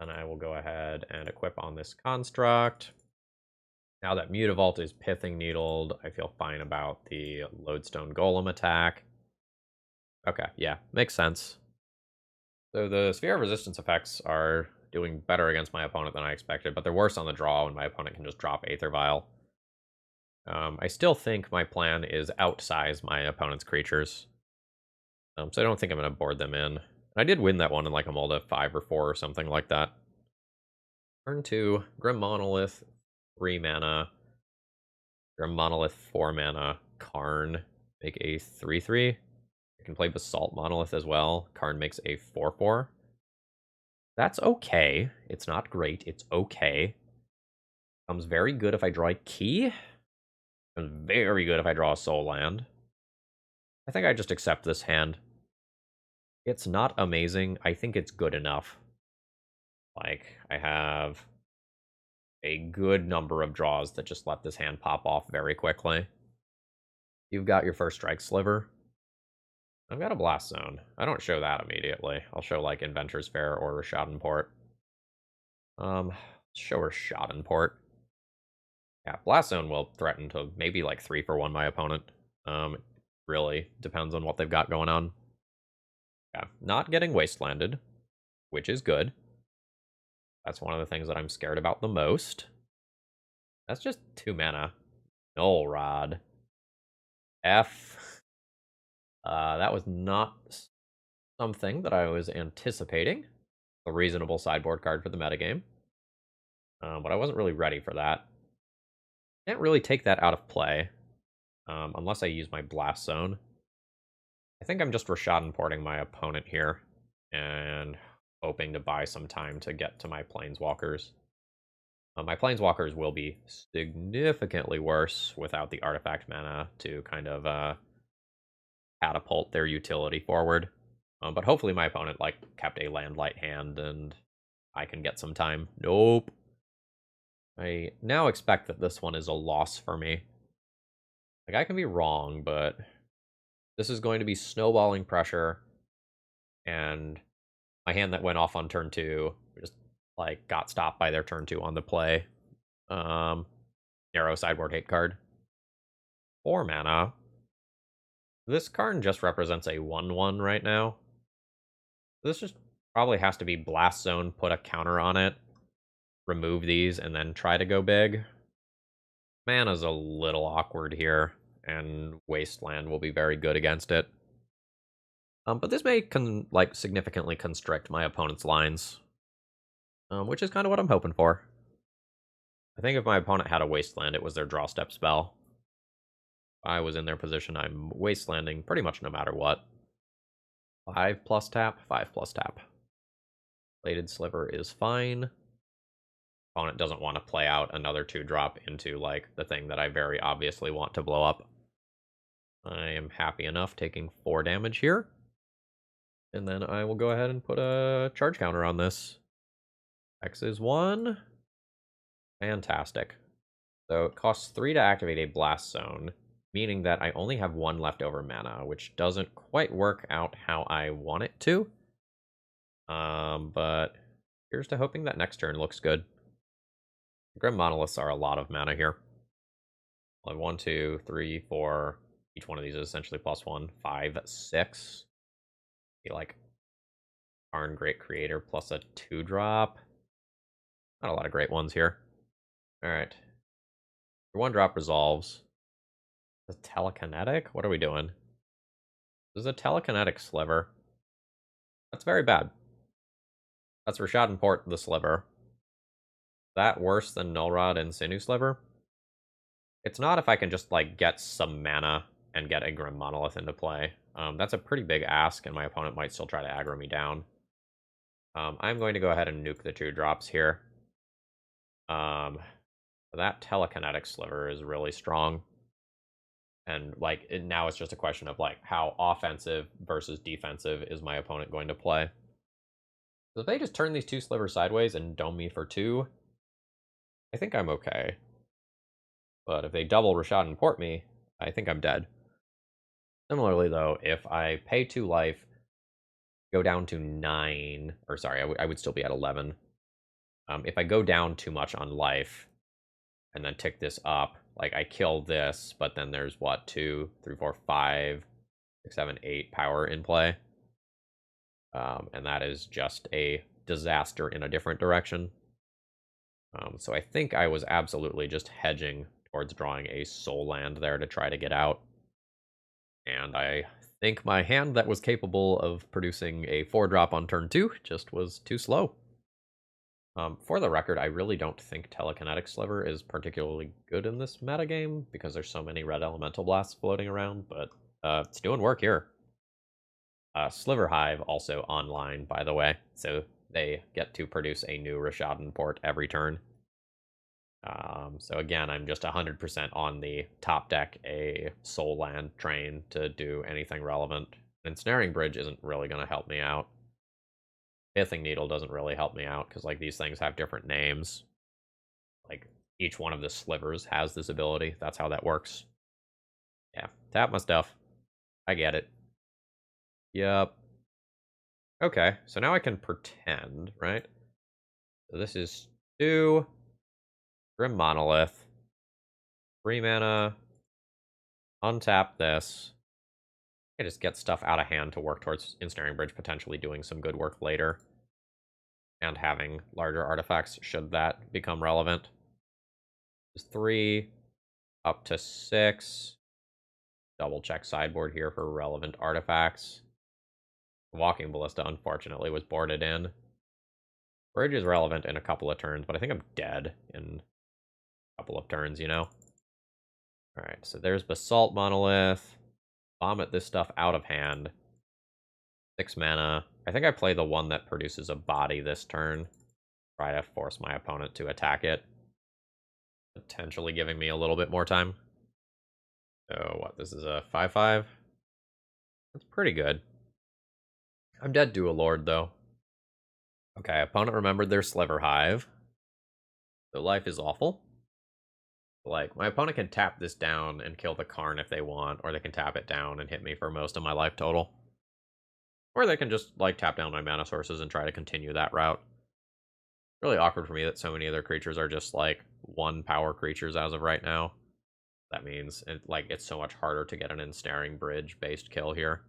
And I will go ahead and equip on this construct. Now that Mutavault is Pithing Needled, I feel fine about the Lodestone Golem attack. Okay, yeah, makes sense. So the Sphere of Resistance effects are doing better against my opponent than I expected, but they're worse on the draw when my opponent can just drop Aether Vial. I still think my plan is outsize my opponent's creatures. So I don't think I'm going to board them in. I did win that one in like a Molda 5 or 4 or something like that. Turn 2, Grim Monolith, 3 mana. Grim Monolith, 4 mana. Karn, make a 3/3. I can play Basalt Monolith as well. Karn makes a 4/4. That's okay. It's not great. It's okay. Comes very good if I draw a key. Comes very good if I draw a soul land. I think I just accept this hand. It's not amazing. I think it's good enough. Like, I have a good number of draws that just let this hand pop off very quickly. You've got your first strike sliver. I've got a Blast Zone. I don't show that immediately. I'll show, like, Inventor's Fair or Schadenport. Show her Schadenport. Yeah, Blast Zone will threaten to maybe, like, 3-for-1 my opponent. Really depends on what they've got going on. Yeah, not getting Wastelanded, which is good. That's one of the things that I'm scared about the most. That's just 2 mana. Null Rod. F. That was not something that I was anticipating. A reasonable sideboard card for the metagame. But I wasn't really ready for that. Can't really take that out of play, unless I use my Blast Zone. I think I'm just Rashad importing my opponent here, and hoping to buy some time to get to my planeswalkers. My planeswalkers will be significantly worse without the artifact mana to kind of catapult their utility forward. But hopefully my opponent like kept a land light hand and I can get some time. Nope. I now expect that this one is a loss for me. Like, I can be wrong, but this is going to be snowballing pressure, and my hand that went off on turn 2 just like got stopped by their turn 2 on the play. Narrow sideboard hate card. 4 mana. This Karn just represents a 1/1 right now. This just probably has to be Blast Zone, put a counter on it, remove these, and then try to go big. Mana's a little awkward here, and Wasteland will be very good against it. But this may significantly constrict my opponent's lines, which is kind of what I'm hoping for. I think if my opponent had a Wasteland, it was their draw step spell. If I was in their position, I'm Wastelanding pretty much no matter what. 5+ tap, 5+ tap. Bladed Sliver is fine. Opponent doesn't want to play out another 2-drop into, like, the thing that I very obviously want to blow up. I am happy enough taking 4 damage here. And then I will go ahead and put a charge counter on this. X is 1. Fantastic. So it costs 3 to activate a Blast Zone, meaning that I only have 1 leftover mana, which doesn't quite work out how I want it to. But here's to hoping that next turn looks good. Grim Monoliths are a lot of mana here. I have 1, 2, 3, 4. Each one of these is essentially +1. 5, 6. Be like Karn Great Creator plus a 2-drop. Not a lot of great ones here. Alright. Your 1-drop resolves. The telekinetic? What are we doing? This is a telekinetic sliver. That's very bad. That's Rashad Import the sliver. That worse than Null Rod and Sinew Sliver? It's not if I can just, like, get some mana and get a Grim Monolith into play. That's a pretty big ask, and my opponent might still try to aggro me down. I'm going to go ahead and nuke the 2-drops here. That telekinetic sliver is really strong. And, like, now it's just a question of, like, how offensive versus defensive is my opponent going to play. So if they just turn these 2 slivers sideways and dome me for 2, I think I'm okay. But if they double Rashad and port me, I think I'm dead. Similarly, though, if I pay 2 life, go down to 9, or sorry, I would still be at 11. If I go down too much on life, and then tick this up, like, I kill this, but then there's, what, 2, 3, 4, 5, 6, 7, 8 power in play. And that is just a disaster in a different direction. So I think I was absolutely just hedging towards drawing a soul land there to try to get out. And I think my hand that was capable of producing a 4-drop on turn 2 just was too slow. For the record, I really don't think Telekinetic Sliver is particularly good in this metagame because there's so many red elemental blasts floating around, but it's doing work here. Sliver Hive also online, by the way, so they get to produce a new Rishadan port every turn. So again, I'm just 100% on the top deck a Soul Land train to do anything relevant. Ensnaring Bridge isn't really going to help me out. Pithing Needle doesn't really help me out, because, like, these things have different names. Like, each one of the slivers has this ability. That's how that works. Yeah, tap my stuff. I get it. Yep. Okay, so now I can pretend, right? So this is 2 Grim Monolith. 3 mana. Untap this. I just get stuff out of hand to work towards Ensnaring Bridge potentially doing some good work later. And having larger artifacts should that become relevant. Just 3 up to 6. Double check sideboard here for relevant artifacts. Walking Ballista, unfortunately, was boarded in. Bridge is relevant in a couple of turns, but I think I'm dead in a couple of turns, you know? Alright, so there's Basalt Monolith. Vomit this stuff out of hand. 6 mana. I think I play the one that produces a body this turn. Try to force my opponent to attack it. Potentially giving me a little bit more time. So what, this is a 5/5? That's pretty good. I'm dead to a Lord, though. Okay, opponent remembered their Sliver Hive. So life is awful. Like, my opponent can tap this down and kill the Karn if they want, or they can tap it down and hit me for most of my life total. Or they can just, like, tap down my mana sources and try to continue that route. Really awkward for me that so many of their creatures are just, like, 1-power creatures as of right now. That means, it's so much harder to get an Ensnaring Bridge-based kill here.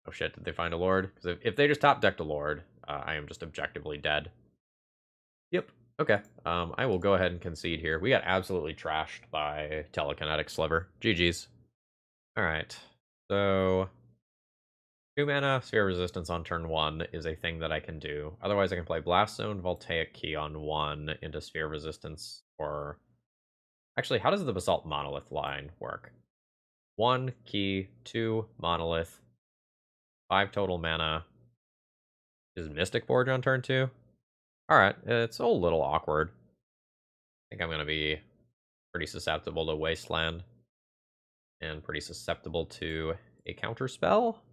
Oh shit, did they find a Lord? Because if they just top-decked a Lord, I am just objectively dead. Yep. Okay. I will go ahead and concede here. We got absolutely trashed by Telekinetic Sliver. GG's. Alright. So 2 mana, Sphere of Resistance on turn 1 is a thing that I can do. Otherwise, I can play Blast Zone, Voltaic Key on 1 into Sphere of Resistance, or... Actually, how does the Basalt Monolith line work? 1 key, 2 Monolith, 5 total mana. Is Mystic Forge on turn 2? Alright, it's a little awkward. I think I'm going to be pretty susceptible to Wasteland. And pretty susceptible to a counter spell.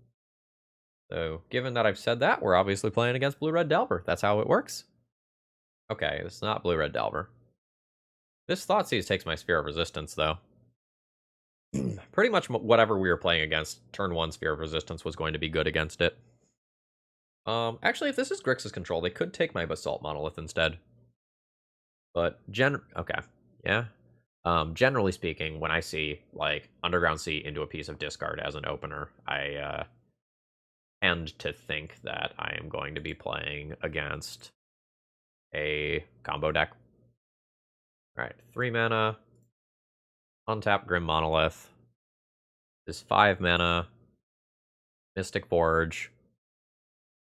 So, given that I've said that, we're obviously playing against Blue-Red Delver. That's how it works. Okay, it's not Blue-Red Delver. This Thoughtseize takes my Sphere of Resistance, though. Pretty much whatever we were playing against, turn 1 Sphere of Resistance was going to be good against it. Actually, if this is Grixis control, they could take my Basalt Monolith instead. But, okay, yeah. Generally speaking, when I see, like, Underground Sea into a piece of discard as an opener, I, tend to think that I am going to be playing against a combo deck. Alright, 3 mana, untap Grim Monolith. This 5 mana, Mystic Forge.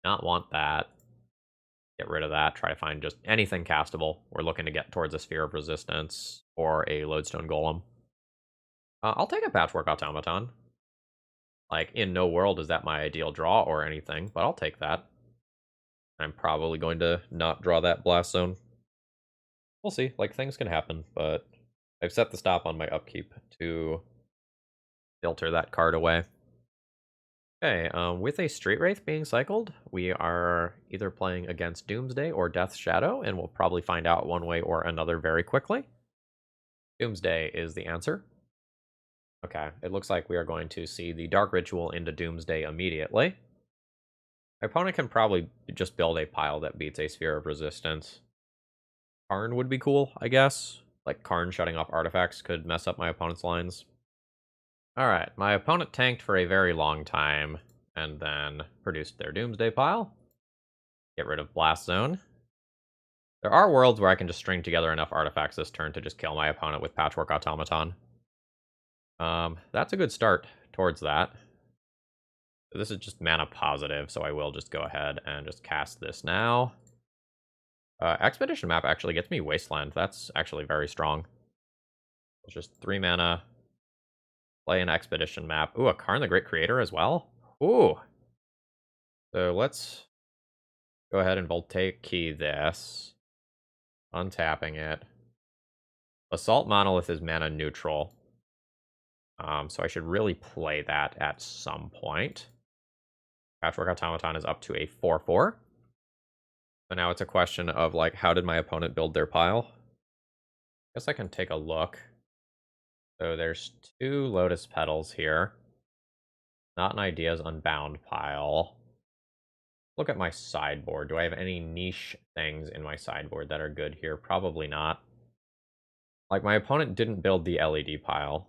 Not want that. Get rid of that. Try to find just anything castable. We're looking to get towards a Sphere of Resistance or a Lodestone Golem. I'll take a Patchwork Automaton. Like, in no world is that my ideal draw or anything, but I'll take that. I'm probably going to not draw that Blast Zone. We'll see. Like, things can happen, but I've set the stop on my upkeep to filter that card away. Okay, with a Street Wraith being cycled, we are either playing against Doomsday or Death's Shadow, and we'll probably find out one way or another very quickly. Doomsday is the answer. Okay, it looks like we are going to see the Dark Ritual into Doomsday immediately. My opponent can probably just build a pile that beats a Sphere of Resistance. Karn would be cool, I guess. Like, Karn shutting off artifacts could mess up my opponent's lines. Alright, my opponent tanked for a very long time, and then produced their Doomsday pile. Get rid of Blast Zone. There are worlds where I can just string together enough artifacts this turn to just kill my opponent with Patchwork Automaton. That's a good start towards that. This is just mana positive, so I will just go ahead and just cast this now. Expedition Map actually gets me Wasteland. That's actually very strong. It's just 3 mana. Play an Expedition Map. Ooh, a Karn the Great Creator as well? Ooh. So let's go ahead and Voltaic Key this. Untapping it. Assault Monolith is mana neutral. So I should really play that at some point. Patchwork Automaton is up to a 4/4. So now it's a question of, like, how did my opponent build their pile? Guess I can take a look. So there's 2 Lotus Petals here. Not an Ideas Unbound pile. Look at my sideboard. Do I have any niche things in my sideboard that are good here? Probably not. Like, my opponent didn't build the LED pile.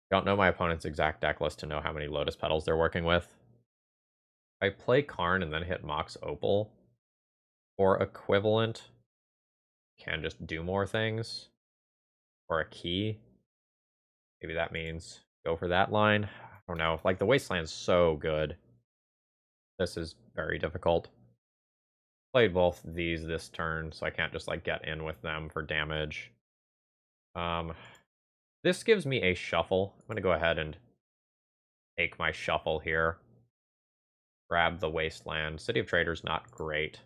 Don't know my opponent's exact deck list to know how many Lotus Petals they're working with. If I play Karn and then hit Mox Opal, or equivalent, can just do more things. Or a key. Maybe that means go for that line. I don't know. Like, the Wasteland's so good. This is very difficult. Played both these this turn, so I can't just, like, get in with them for damage. This gives me a shuffle. I'm going to go ahead and take my shuffle here. Grab the Wasteland. City of Traders, not great.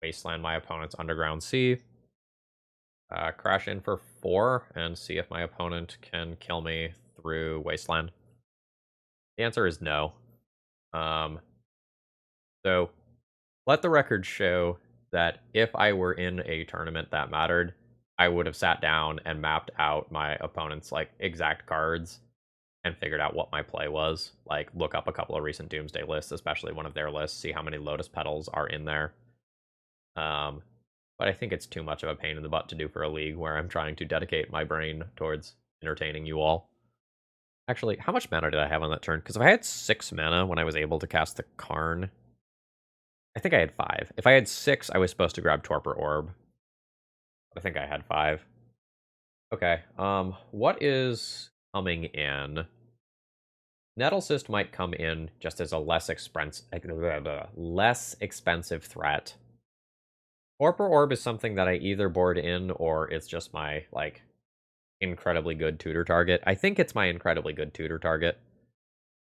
Wasteland my opponent's Underground Sea. Crash in for 4 and see if my opponent can kill me through Wasteland. The answer is no. So, let the record show that if I were in a tournament that mattered, I would have sat down and mapped out my opponent's like exact cards and figured out what my play was. Like, look up a couple of recent Doomsday lists, especially one of their lists, see how many Lotus Petals are in there. But I think it's too much of a pain in the butt to do for a league where I'm trying to dedicate my brain towards entertaining you all. Actually, how much mana did I have on that turn? Because if I had 6 mana when I was able to cast the Karn, I think I had 5. If I had 6, I was supposed to grab Torpor Orb. I think I had 5. Okay, what is coming in? Nettlecyst might come in just as a less expensive threat. Torpor Orb is something that I either board in or it's just my, like, incredibly good tutor target. I think it's my incredibly good tutor target.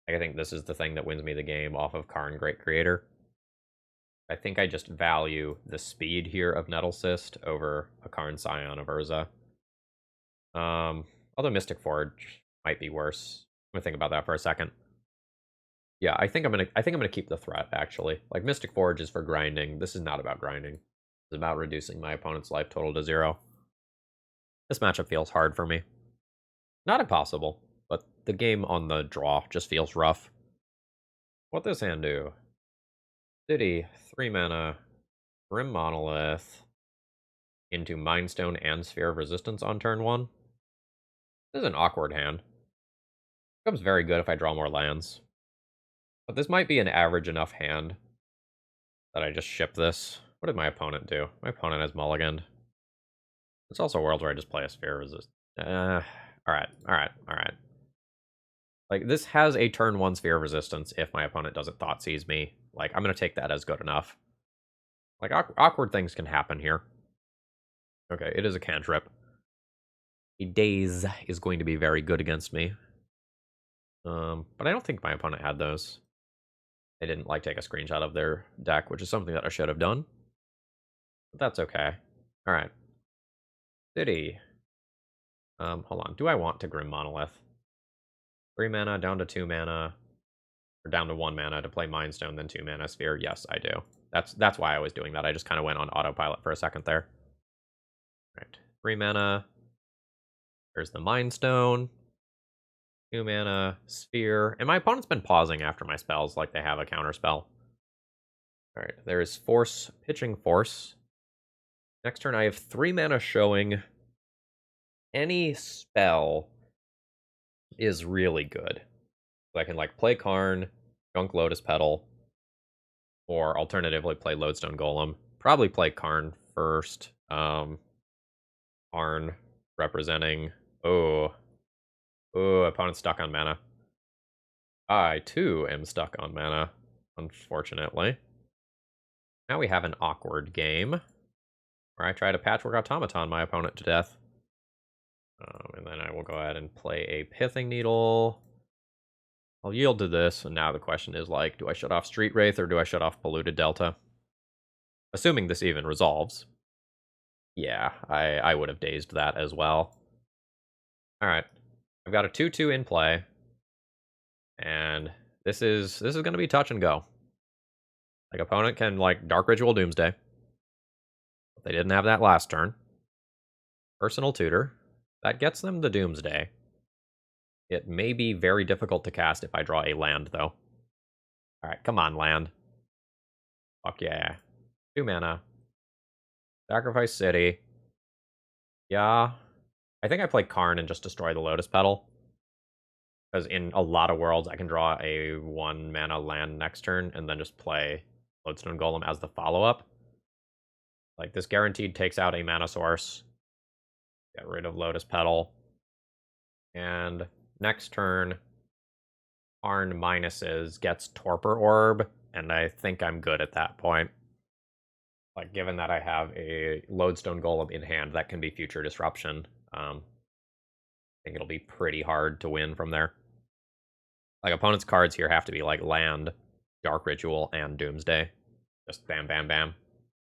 I think this is the thing that wins me the game off of Karn Great Creator. I think I just value the speed here of Nettlecyst over a Karn Scion of Urza. Although Mystic Forge might be worse. I'm gonna think about that for a second. Yeah, I think I'm gonna keep the threat, actually. Like, Mystic Forge is for grinding. This is not about grinding. It's about reducing my opponent's life total to 0. This matchup feels hard for me. Not impossible, but the game on the draw just feels rough. What this hand do? City, 3 mana, Grim Monolith, into Mindstone and Sphere of Resistance on turn 1. This is an awkward hand. Becomes very good if I draw more lands. But this might be an average enough hand that I just ship this. What did my opponent do? My opponent has mulliganed. It's also worlds where I just play a Sphere of Resistance. Alright. Like, this has a turn 1 Sphere of Resistance if my opponent doesn't Thoughtseize me. Like, I'm going to take that as good enough. Like, awkward things can happen here. Okay, it is a cantrip. A Daze is going to be very good against me. But I don't think my opponent had those. They didn't, like, take a screenshot of their deck, which is something that I should have done. But that's okay. Alright. City. Hold on. Do I want to Grim Monolith? 3 mana, down to 2 mana, or down to 1 mana to play Mindstone, then 2 mana Sphere? Yes, I do. That's why I was doing that. I just kind of went on autopilot for a second there. Right. 3 mana. There's the Mindstone. 2 mana Sphere. And my opponent's been pausing after my spells like they have a counterspell. Alright, there is Force, pitching Force. Next turn I have 3 mana showing. Any spell is really good. So I can, like, play Karn, Gunk Lotus Petal, or alternatively play Lodestone Golem. Probably play Karn first. Karn representing... opponent's stuck on mana. I, too, am stuck on mana, unfortunately. Now we have an awkward game, where I try to Patchwork Automaton my opponent to death. And then I will go ahead and play a Pithing Needle. I'll yield to this, and now the question is, like, do I shut off Street Wraith or do I shut off Polluted Delta? Assuming this even resolves. Yeah, I would have dazed that as well. Alright. I've got a 2/2 in play. And this is going to be touch and go. Like, opponent can, like, Dark Ritual Doomsday. But they didn't have that last turn. Personal Tutor. That gets them the Doomsday. It may be very difficult to cast if I draw a land, though. Alright, come on, land. Fuck yeah. 2 mana. Sacrifice City. Yeah. I think I play Karn and just destroy the Lotus Petal. Because in a lot of worlds, I can draw a 1 mana land next turn and then just play Lodestone Golem as the follow-up. Like, this guaranteed takes out a mana source. Get rid of Lotus Petal. And next turn, Karn minuses, gets Torpor Orb, and I think I'm good at that point. Like, given that I have a Lodestone Golem in hand, that can be future disruption. think it'll be pretty hard to win from there. Like, opponent's cards here have to be, like, Land, Dark Ritual, and Doomsday. Just bam, bam, bam.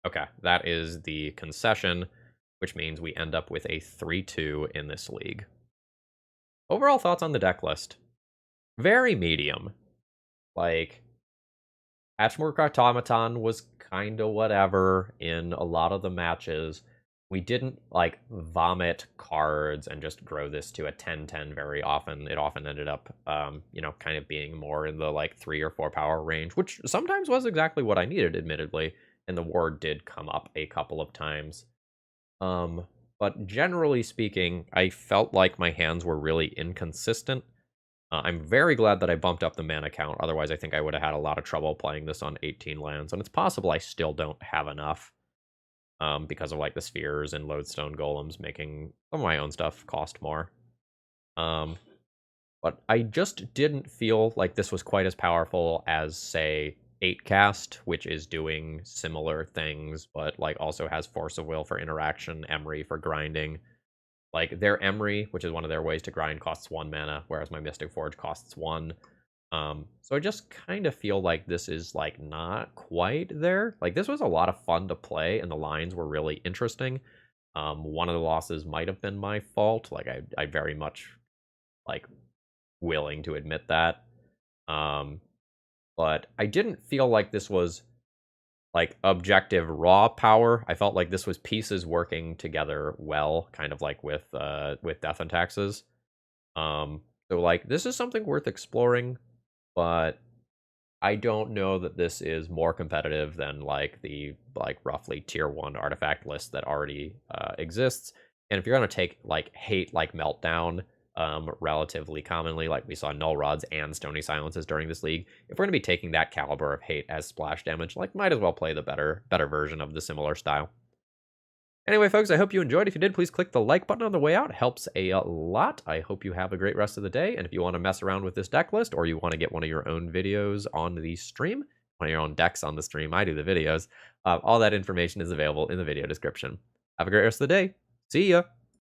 Okay, that is the concession, which means we end up with a 3-2 in this league. Overall thoughts on the deck list? Very medium. Like, Patchwork Automaton was kind of whatever in a lot of the matches. We didn't, like, vomit cards and just grow this to a 10-10 very often. It often ended up, you know, kind of being more in the, like, 3 or 4 power range, which sometimes was exactly what I needed, admittedly, and the ward did come up a couple of times. But generally speaking, I felt like my hands were really inconsistent. I'm very glad that I bumped up the mana count. Otherwise, I think I would have had a lot of trouble playing this on 18 lands. And it's possible I still don't have enough because of like the spheres and lodestone golems making some of my own stuff cost more. But I just didn't feel like this was quite as powerful as, say, 8cast, which is doing similar things, but like also has Force of Will for interaction, Emery for grinding. Like, their Emery, which is one of their ways to grind, costs 1 mana, whereas my Mystic Forge costs 1. So I just kind of feel like this is, like, not quite there. Like, this was a lot of fun to play, and the lines were really interesting. One of the losses might have been my fault. Like, I very much, like, willing to admit that. But I didn't feel like this was like objective raw power. I felt like this was pieces working together well, kind of like with Death and Taxes. So like this is something worth exploring, but I don't know that this is more competitive than like the roughly tier 1 artifact list that already exists. And if you're gonna take like hate like Meltdown relatively commonly, like we saw Null Rods and Stony Silences during this league, if we're gonna be taking that caliber of hate as splash damage, like might as well play the better version of the similar style. Anyway, folks, I hope you enjoyed. If you did, please click the like button on the way out. It helps a lot. I hope you have a great rest of the day. And if you want to mess around with this deck list, or you want to get one of your own videos on the stream, one of your own decks on the stream, I do the videos, all that information is available in the video description. Have a great rest of the day. See ya!